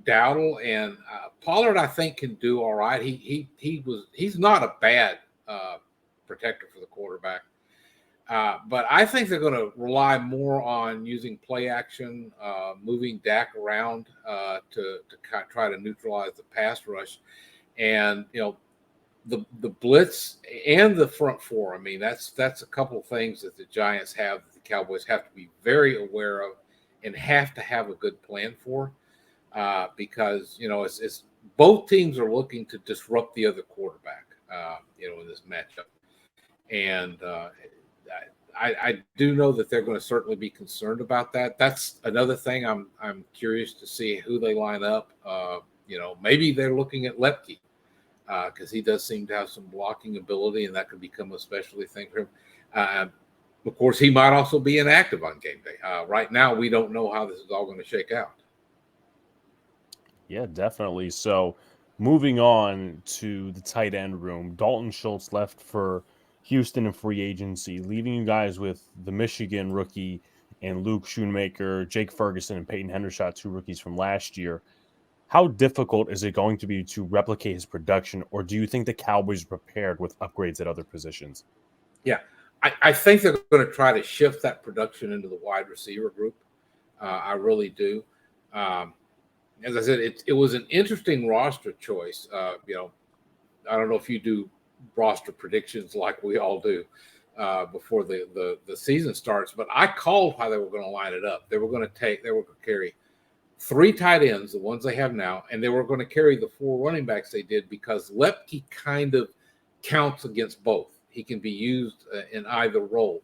Dowdle and Pollard, I think, can do all right. He's not a bad protector for the quarterback, but I think they're going to rely more on using play action, moving Dak around to try to neutralize the pass rush, and the blitz and the front four. I mean, that's a couple of things that the Giants have that the Cowboys have to be very aware of and have to have a good plan for. Because it's both teams are looking to disrupt the other quarterback, in this matchup, and I do know that they're going to certainly be concerned about that. That's another thing I'm curious to see who they line up. Maybe they're looking at Lepke because he does seem to have some blocking ability, and that could become a specialty thing for him. Of course, he might also be inactive on game day. Right now, we don't know how this is all going to shake out. Yeah, definitely. So moving on to the tight end room, Dalton Schultz left for Houston in free agency, leaving you guys with the Michigan rookie and Luke Schoonmaker, Jake Ferguson, and Peyton Hendershot, 2 rookies from last year. How difficult is it going to be to replicate his production, or do you think the Cowboys are prepared with upgrades at other positions? Yeah, I think they're going to try to shift that production into the wide receiver group. I really do. As I said, it was an interesting roster choice. I don't know if you do roster predictions like we all do before the season starts, but I called how they were going to line it up. They were going to carry 3 tight ends, the ones they have now, and they were going to carry the 4 running backs they did because Lepke kind of counts against both. He can be used in either role.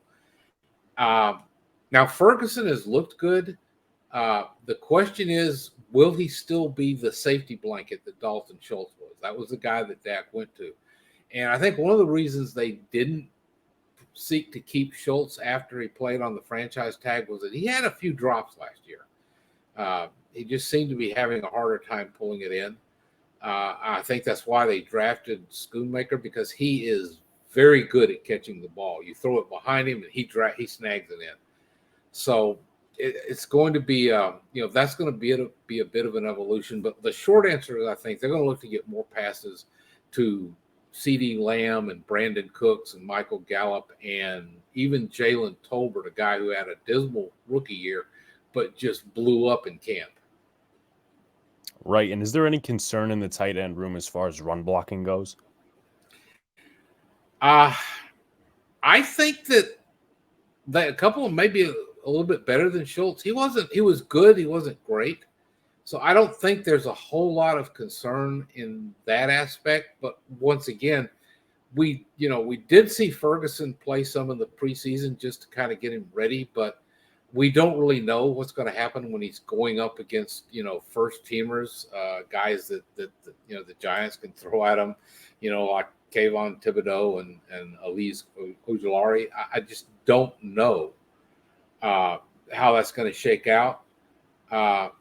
Now Ferguson has looked good. The question is, will he still be the safety blanket that Dalton Schultz was? That was the guy that Dak went to. And I think one of the reasons they didn't seek to keep Schultz after he played on the franchise tag was that he had a few drops last year. He just seemed to be having a harder time pulling it in. I think that's why they drafted Schoonmaker, because he is very good at catching the ball. You throw it behind him and he snags it in. So it's going to be, that's going to be a bit of an evolution. But the short answer is I think they're going to look to get more passes to CeeDee Lamb and Brandon Cooks and Michael Gallup and even Jalen Tolbert, a guy who had a dismal rookie year but just blew up in camp. Right. And is there any concern in the tight end room as far as run blocking goes? I think that a couple of maybe a little bit better than Schultz. He was good. He wasn't great. So I don't think there's a whole lot of concern in that aspect. But once again, we did see Ferguson play some of the preseason just to kind of get him ready, but we don't really know what's going to happen when he's going up against, first teamers, guys that the Giants can throw at him, like Kayvon Thibodeau and Elise Ojulari. I just don't know how that's going to shake out. And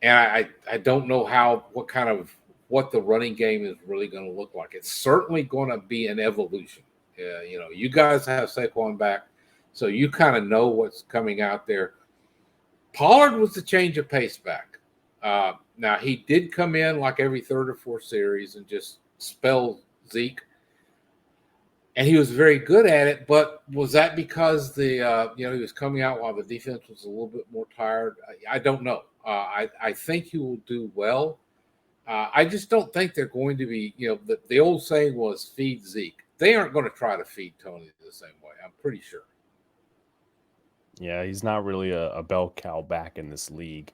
I don't know what the running game is really going to look like. It's certainly going to be an evolution. You guys have Saquon back, so you kind of know what's coming out there. Pollard was the change of pace back. Now, he did come in like every third or fourth series and just spell Zeke. And he was very good at it, but was that because he was coming out while the defense was a little bit more tired? I don't know. I think he will do well. I just don't think they're going to be, the old saying was feed Zeke. They aren't going to try to feed Tony the same way. I'm pretty sure. Yeah, he's not really a bell cow back in this league.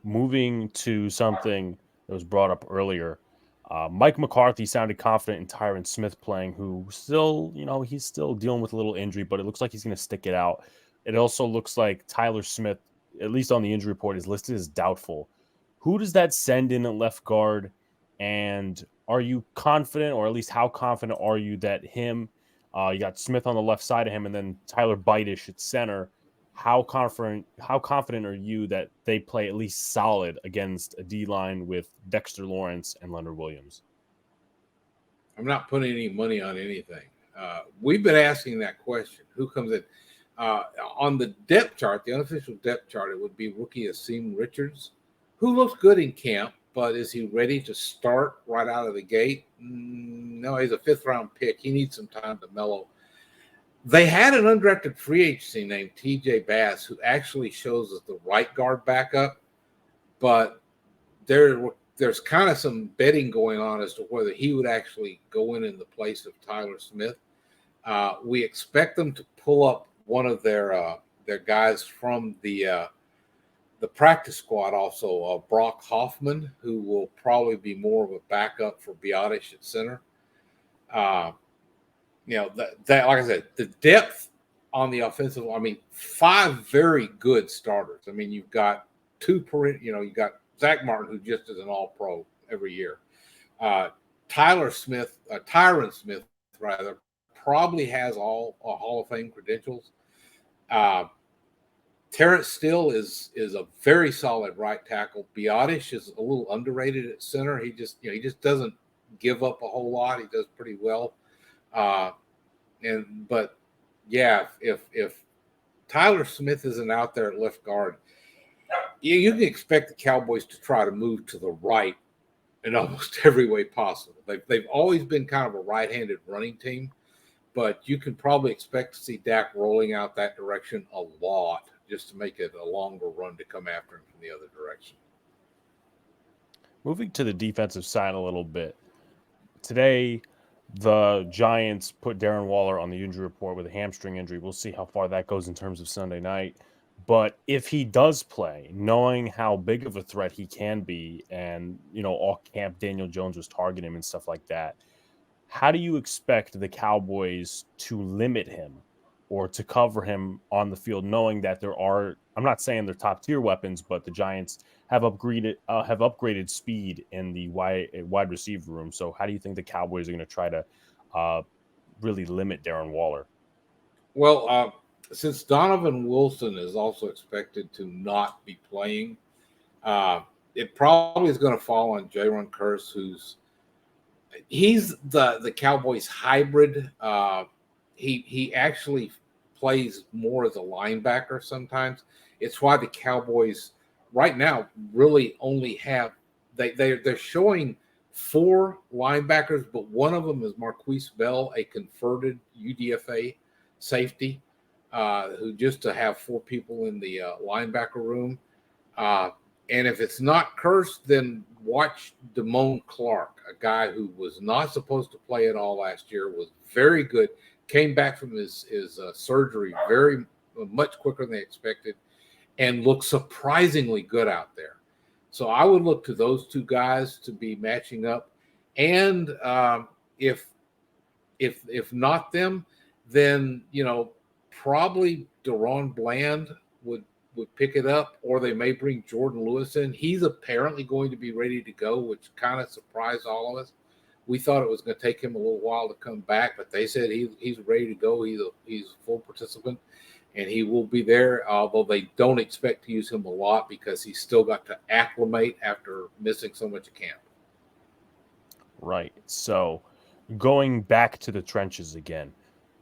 Moving to something that was brought up earlier, Mike McCarthy sounded confident in Tyron Smith playing, who still, he's still dealing with a little injury, but it looks like he's going to stick it out. It also looks like Tyler Smith, at least on the injury report, is listed as doubtful. Who does that send in at left guard? And are you confident, or at least how confident are you that you got Smith on the left side of him, and then Tyler Bidish at center? How confident are you that they play at least solid against a D line with Dexter Lawrence and Leonard Williams? I'm not putting any money on anything. We've been asking that question. Who comes in? On the depth chart, the unofficial depth chart, it would be rookie Asim Richards, who looks good in camp, but is he ready to start right out of the gate? No, he's a fifth-round pick. He needs some time to mellow. They had an undrafted free agency named TJ Bass, who actually shows as the right guard backup, but there's kind of some betting going on as to whether he would actually go in the place of Tyler Smith. We expect them to pull up one of their guys from the practice squad, also Brock Hoffman, who will probably be more of a backup for Biotish at center. That like I said, the depth on the offensive, 5 very good starters. You've got you got Zach Martin, who just is an all-pro every year. Tyron Smith, rather, probably has all Hall of Fame credentials. Terrence Steele is a very solid right tackle. Biotish is a little underrated at center. He just doesn't give up a whole lot. He does pretty well. If Tyler Smith isn't out there at left guard, you can expect the Cowboys to try to move to the right in almost every way possible. They've always been kind of a right-handed running team, but you can probably expect to see Dak rolling out that direction a lot just to make it a longer run to come after him from the other direction. Moving to the defensive side a little bit. Today, the Giants put Darren Waller on the injury report with a hamstring injury. We'll see how far that goes in terms of Sunday night. But if he does play, knowing how big of a threat he can be, and all camp Daniel Jones was targeting him and stuff like that, how do you expect the Cowboys to limit him or to cover him on the field, knowing that I'm not saying they're top tier weapons, but the Giants have upgraded speed in the wide receiver room. So how do you think the Cowboys are going to try to really limit Darren Waller? Well, since Donovan Wilson is also expected to not be playing, it probably is going to fall on Jaron Kearse, he's the Cowboys hybrid. He actually plays more as a linebacker sometimes. It's why the Cowboys right now really only have they're showing 4 linebackers, but one of them is Marquise Bell, a converted UDFA safety, who just to have 4 people in the linebacker room. And if it's not Kearse, then watch Damone Clark, a guy who was not supposed to play at all last year, was very good, came back from his surgery very much quicker than they expected, and looked surprisingly good out there. So I would look to those 2 guys to be matching up. And if not them, then probably Jaron Bland would pick it up, or they may bring Jordan Lewis in. He's apparently going to be ready to go, which kind of surprised all of us. We thought it was going to take him a little while to come back, but they said he's ready to go. He's a full participant, and he will be there, although they don't expect to use him a lot because he's still got to acclimate after missing so much of camp. Right. So going back to the trenches again,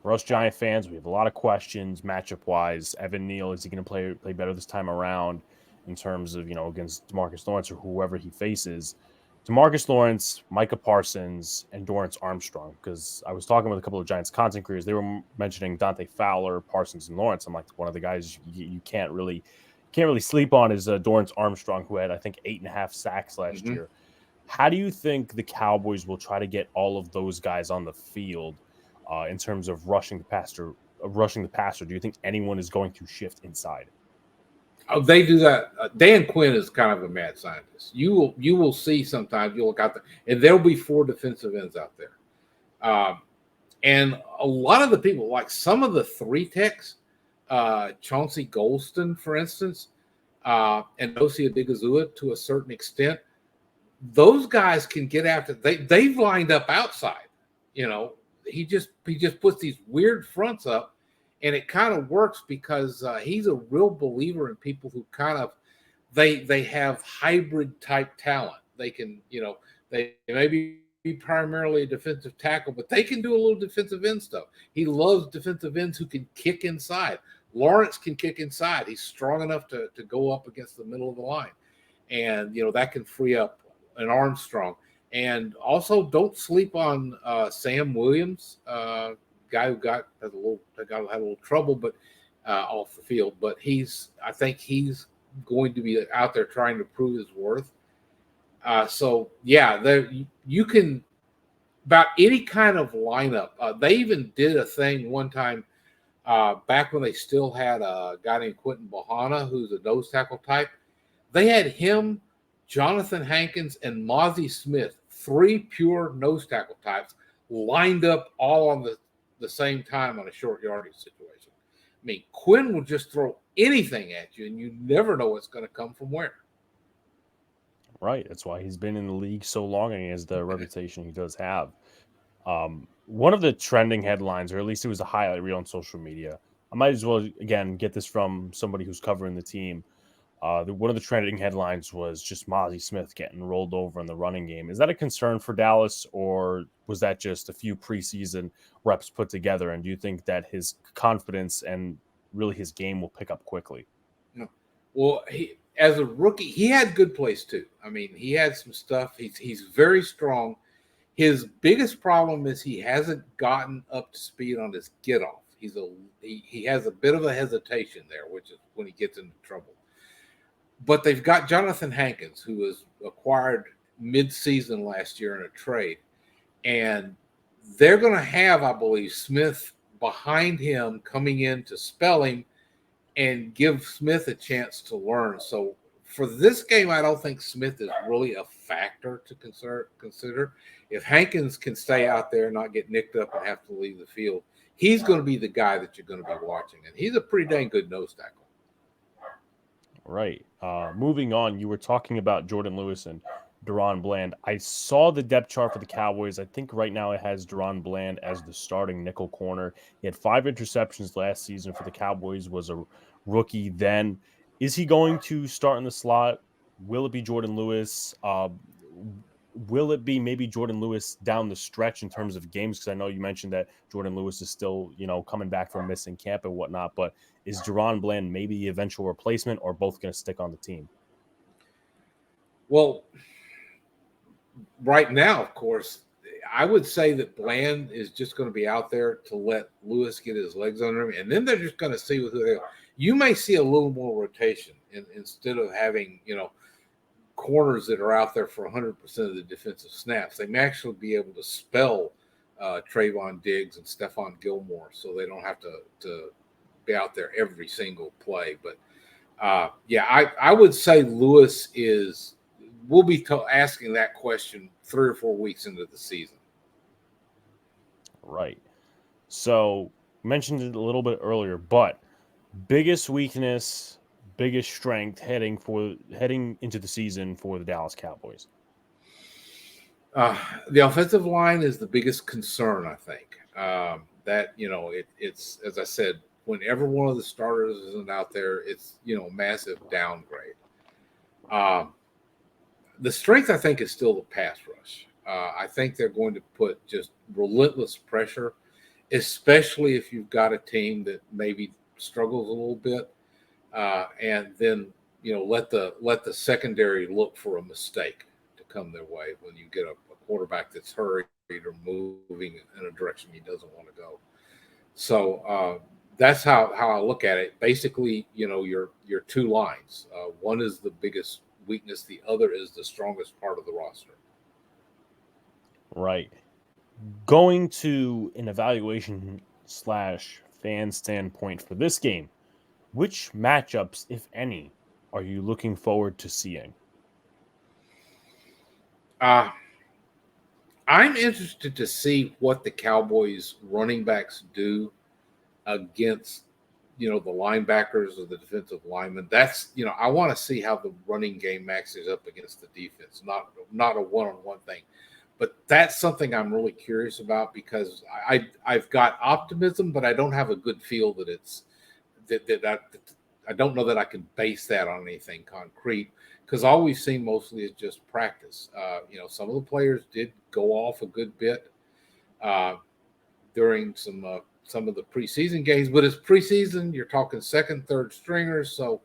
for us Giant fans, we have a lot of questions matchup-wise. Evan Neal, is he going to play better this time around in terms of, against DeMarcus Lawrence or whoever he faces? DeMarcus Lawrence, Micah Parsons, and Dorrance Armstrong, because I was talking with a couple of Giants content creators. They were mentioning Dante Fowler, Parsons, and Lawrence. I'm like, one of the guys you can't really sleep on is Dorrance Armstrong, who had, I think, 8.5 sacks last year. How do you think the Cowboys will try to get all of those guys on the field in terms of rushing the passer? Do you think anyone is going to shift inside? Oh, they do that. Dan Quinn is kind of a mad scientist. You will see sometimes you'll look out there, and there'll be 4 defensive ends out there. Um, and a lot of the people, like some of the 3 techs, Chauncey Golston, for instance, and Osi Adigazua to a certain extent, those guys can get after. They've lined up outside. You know, he just puts these weird fronts up, and it kind of works because he's a real believer in people who kind of they have hybrid type talent. They can, they maybe be primarily a defensive tackle, but they can do a little defensive end stuff. He loves defensive ends who can kick inside. Lawrence can kick inside. He's strong enough to go up against the middle of the line, and that can free up an Armstrong. And also, don't sleep on Sam Williams, guy who had a little trouble, but off the field. But I think he's going to be out there trying to prove his worth. So yeah, you can about any kind of lineup. They even did a thing one time back when they still had a guy named Quentin Bohanna, who's a nose tackle type. They had him, Jonathan Hankins, and Mozzy Smith, 3 pure nose tackle types, lined up all on the same time on a short yardage situation. I mean, Quinn will just throw anything at you, and you never know what's going to come from where. Right. That's why he's been in the league so long and he has the reputation he does have. One of the trending headlines, or at least it was a highlight reel on social media. I might as well, again, get this from somebody who's covering the team. One of the trending headlines was just Mozzy Smith getting rolled over in the running game. Is that a concern for Dallas, or was that just a few preseason reps put together? And do you think that his confidence and really his game will pick up quickly? No. Well, as a rookie, he had good plays too. I mean, he had some stuff. He's very strong. His biggest problem is he hasn't gotten up to speed on his get off. He has a bit of a hesitation there, which is when he gets into trouble. But they've got Jonathan Hankins, who was acquired mid-season last year in a trade, and they're going to have, I believe, Smith behind him coming in to spell him and give Smith a chance to learn. So for this game, I don't think Smith is really a factor to consider. If Hankins can stay out there and not get nicked up and have to leave the field, he's going to be the guy that you're going to be watching, and he's a pretty dang good nose tackle. Right. Moving on, you were talking about Jordan Lewis and Jaron Bland. I saw the depth chart for the Cowboys. I think right now it has Jaron Bland as the starting nickel corner. He had 5 interceptions last season for the Cowboys, was a rookie then. Is he going to start in the slot? Will it be Jordan Lewis? Will it be maybe Jordan Lewis down the stretch in terms of games? Because I know you mentioned that Jordan Lewis is still, coming back from missing camp and whatnot. But is Jaron Bland maybe the eventual replacement, or both going to stick on the team? Well, right now, of course, I would say that Bland is just going to be out there to let Lewis get his legs under him, and then they're just going to see who they are. You may see a little more rotation instead of having, corners that are out there for 100% of the defensive snaps. They may actually be able to spell Trayvon Diggs and Stephon Gilmore, so they don't have to be out there every single play. But I would say Lewis is. We'll be asking that question 3 or 4 weeks into the season. Right. So mentioned it a little bit earlier, but biggest weakness, biggest strength heading into the season for the Dallas Cowboys. The offensive line is the biggest concern, I think. It's as I said, whenever one of the starters isn't out there, it's massive downgrade. The strength, I think, is still the pass rush. I think they're going to put just relentless pressure, especially if you've got a team that maybe struggles a little bit, and then let the secondary look for a mistake to come their way when you get a quarterback that's hurried or moving in a direction he doesn't want to go. So that's how I look at it. Basically, your 2 lines. One is the biggest weakness. The other is the strongest part of the roster. Right. Going to an evaluation / fan standpoint for this game, Which matchups, if any, are you looking forward to seeing? Uh, I'm interested to see what the Cowboys running backs do against, the linebackers or the defensive linemen. That's, I want to see how the running game matches up against the defense, not a one-on-one thing. But that's something I'm really curious about because I've got optimism, but I don't have a good feel that it's that I don't know that I can base that on anything concrete because all we've seen mostly is just practice. Some of the players did go off a good bit uh, during some of the preseason games, but it's preseason. You're talking second, third stringers, so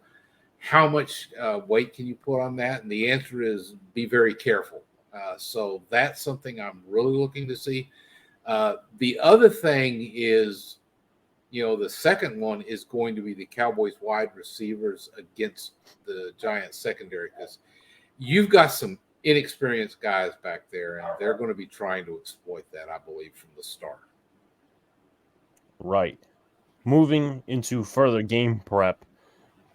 how much weight can you put on that? And the answer is be very careful. So that's something I'm really looking to see. The other thing is, the second one is going to be the Cowboys wide receivers against the Giants secondary because you've got some inexperienced guys back there, and they're going to be trying to exploit that, I believe, from the start. Right. Moving into further game prep,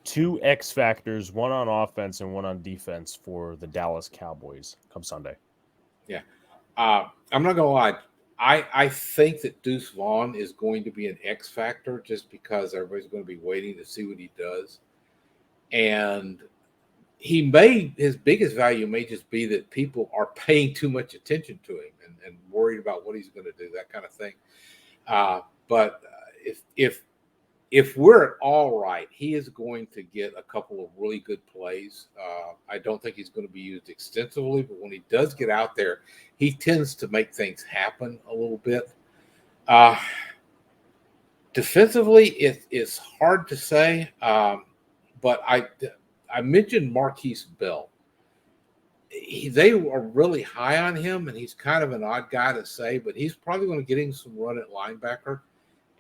two X factors, one on offense and one on defense for the Dallas Cowboys come Sunday. Yeah. I'm not going to lie. I think that Deuce Vaughn is going to be an X factor just because everybody's going to be waiting to see what he does. And his biggest value may just be that people are paying too much attention to him and worried about what he's going to do, that kind of thing. But if we're all right, he is going to get a couple of really good plays. I don't think he's going to be used extensively, but when he does get out there, he tends to make things happen a little bit. Defensively, it's hard to say, but I mentioned Marquise Bell. They are really high on him, and he's kind of an odd guy to say, but he's probably going to get him some run at linebacker.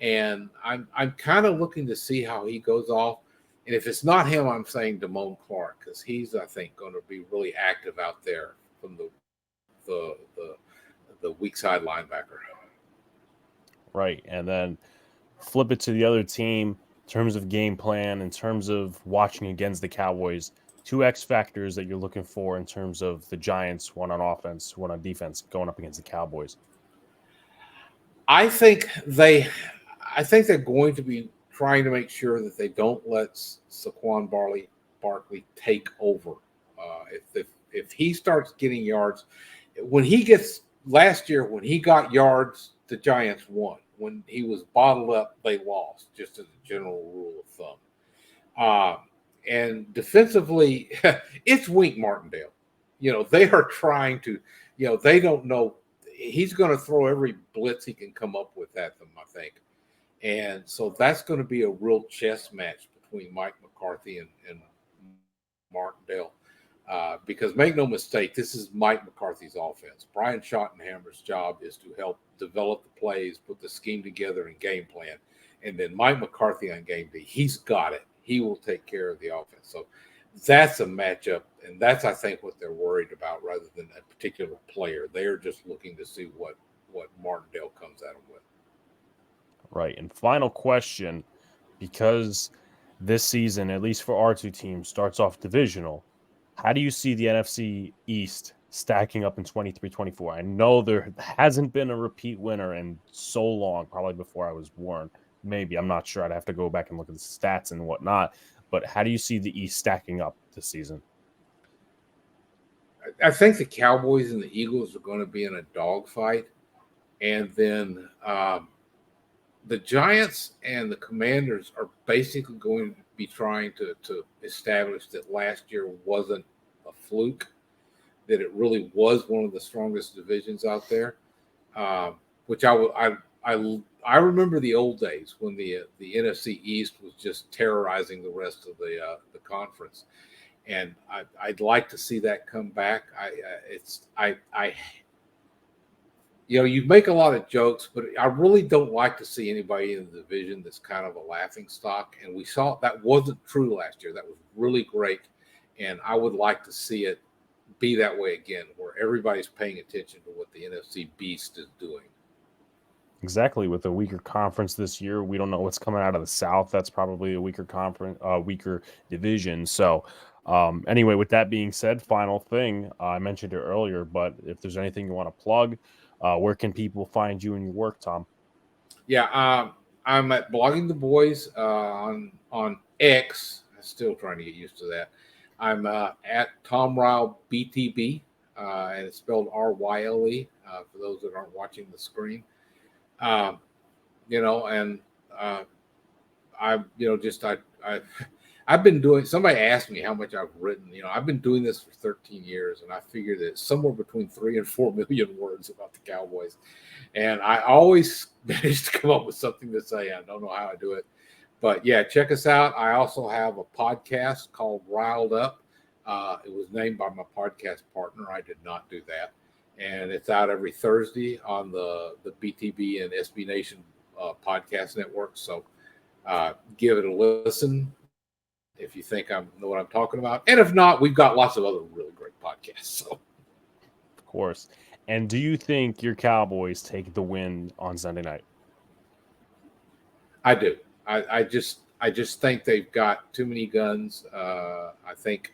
And I'm kind of looking to see how he goes off. And if it's not him, I'm saying Damone Clark because he's, I think, going to be really active out there from the weak side linebacker. Right. And then flip it to the other team in terms of game plan, in terms of watching against the Cowboys. Two X factors that you're looking for in terms of the Giants, one on offense, one on defense, going up against the Cowboys. I think they're going to be trying to make sure that they don't let Saquon Barkley take over. If he starts getting yards, last year when he got yards, the Giants won. When he was bottled up, they lost. Just as a general rule of thumb. And defensively, it's Wink Martindale. They are trying to. They don't know. He's going to throw every blitz he can come up with at them, I think. And so that's going to be a real chess match between Mike McCarthy and Martindale. Because make no mistake, this is Mike McCarthy's offense. Brian Schottenhammer's job is to help develop the plays, put the scheme together and game plan. And then Mike McCarthy on game day, he's got it. He will take care of the offense. So that's a matchup, and that's, I think, what they're worried about rather than a particular player. They're just looking to see what Martindale comes at them with. Right. And final question, because this season, at least for our two teams, starts off divisional, how do you see the NFC East stacking up in 23-24? I know there hasn't been a repeat winner in so long, probably before I was born. Maybe, I'm not sure. I'd have to go back and look at the stats and whatnot. But how do you see the East stacking up this season? I think the Cowboys and the Eagles are going to be in a dogfight. And then the Giants and the Commanders are basically going to be trying to establish that last year wasn't a fluke, that it really was one of the strongest divisions out there. Which I remember the old days when the NFC East was just terrorizing the rest of the conference, and I'd like to see that come back. You make a lot of jokes, but I really don't like to see anybody in the division that's kind of a laughing stock. And we saw that wasn't true last year. That was really great. And I would like to see it be that way again, where everybody's paying attention to what the NFC Beast is doing. Exactly. With a weaker conference this year, we don't know what's coming out of the South. That's probably a weaker conference, weaker division. So, anyway, with that being said, final thing, I mentioned it earlier, but if there's anything you want to plug, where can people find you and your work, Tom? Yeah, I'm at Blogging the Boys on X. I'm still trying to get used to that. I'm at Tom Ryle BTB, and it's spelled Ryle. For those that aren't watching the screen, um, and uh, I, just I I've been doing. Somebody asked me how much I've written. I've been doing this for 13 years, and I figured that it's somewhere between 3 and 4 million words about the Cowboys. And I always manage to come up with something to say. I don't know how I do it, but yeah, check us out. I also have a podcast called Riled Up. It was named by my podcast partner. I did not do that, and it's out every Thursday on the BTB and SBNation podcast network. So give it a listen if you think I know what I'm talking about, and if not, we've got lots of other really great podcasts. So, Of course. And do you think your Cowboys take the win on Sunday night? I do. I just think they've got too many guns. I think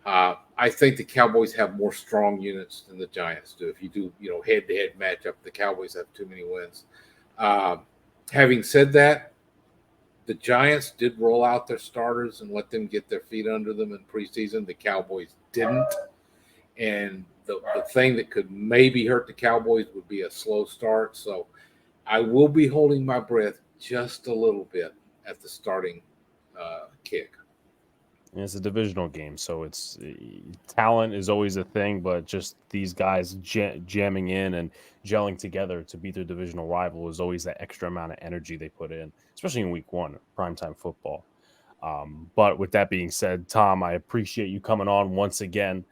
the Cowboys have more strong units than the Giants do. If you do, head to head matchup, the Cowboys have too many wins. Having said that, the Giants did roll out their starters and let them get their feet under them in preseason. The Cowboys didn't. And the thing that could maybe hurt the Cowboys would be a slow start. So I will be holding my breath just a little bit at the starting kick. And it's a divisional game, so it's talent is always a thing, but just these guys jamming in and gelling together to beat their divisional rival is always that extra amount of energy they put in, especially in week one, primetime football. But with that being said, Tom, I appreciate you coming on once again,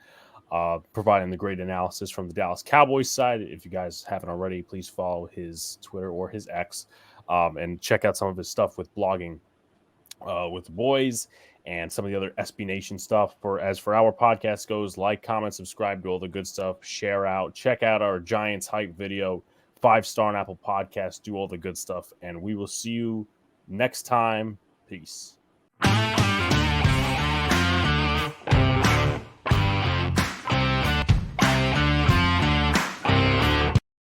providing the great analysis from the Dallas Cowboys side. If you guys haven't already, please follow his Twitter or his X, and check out some of his stuff with blogging with the boys and some of the other SB Nation stuff. For our podcast goes, like, comment, subscribe, do all the good stuff, share out, check out our Giants hype video, 5-star on Apple Podcasts, do all the good stuff, and we will see you next time. Peace.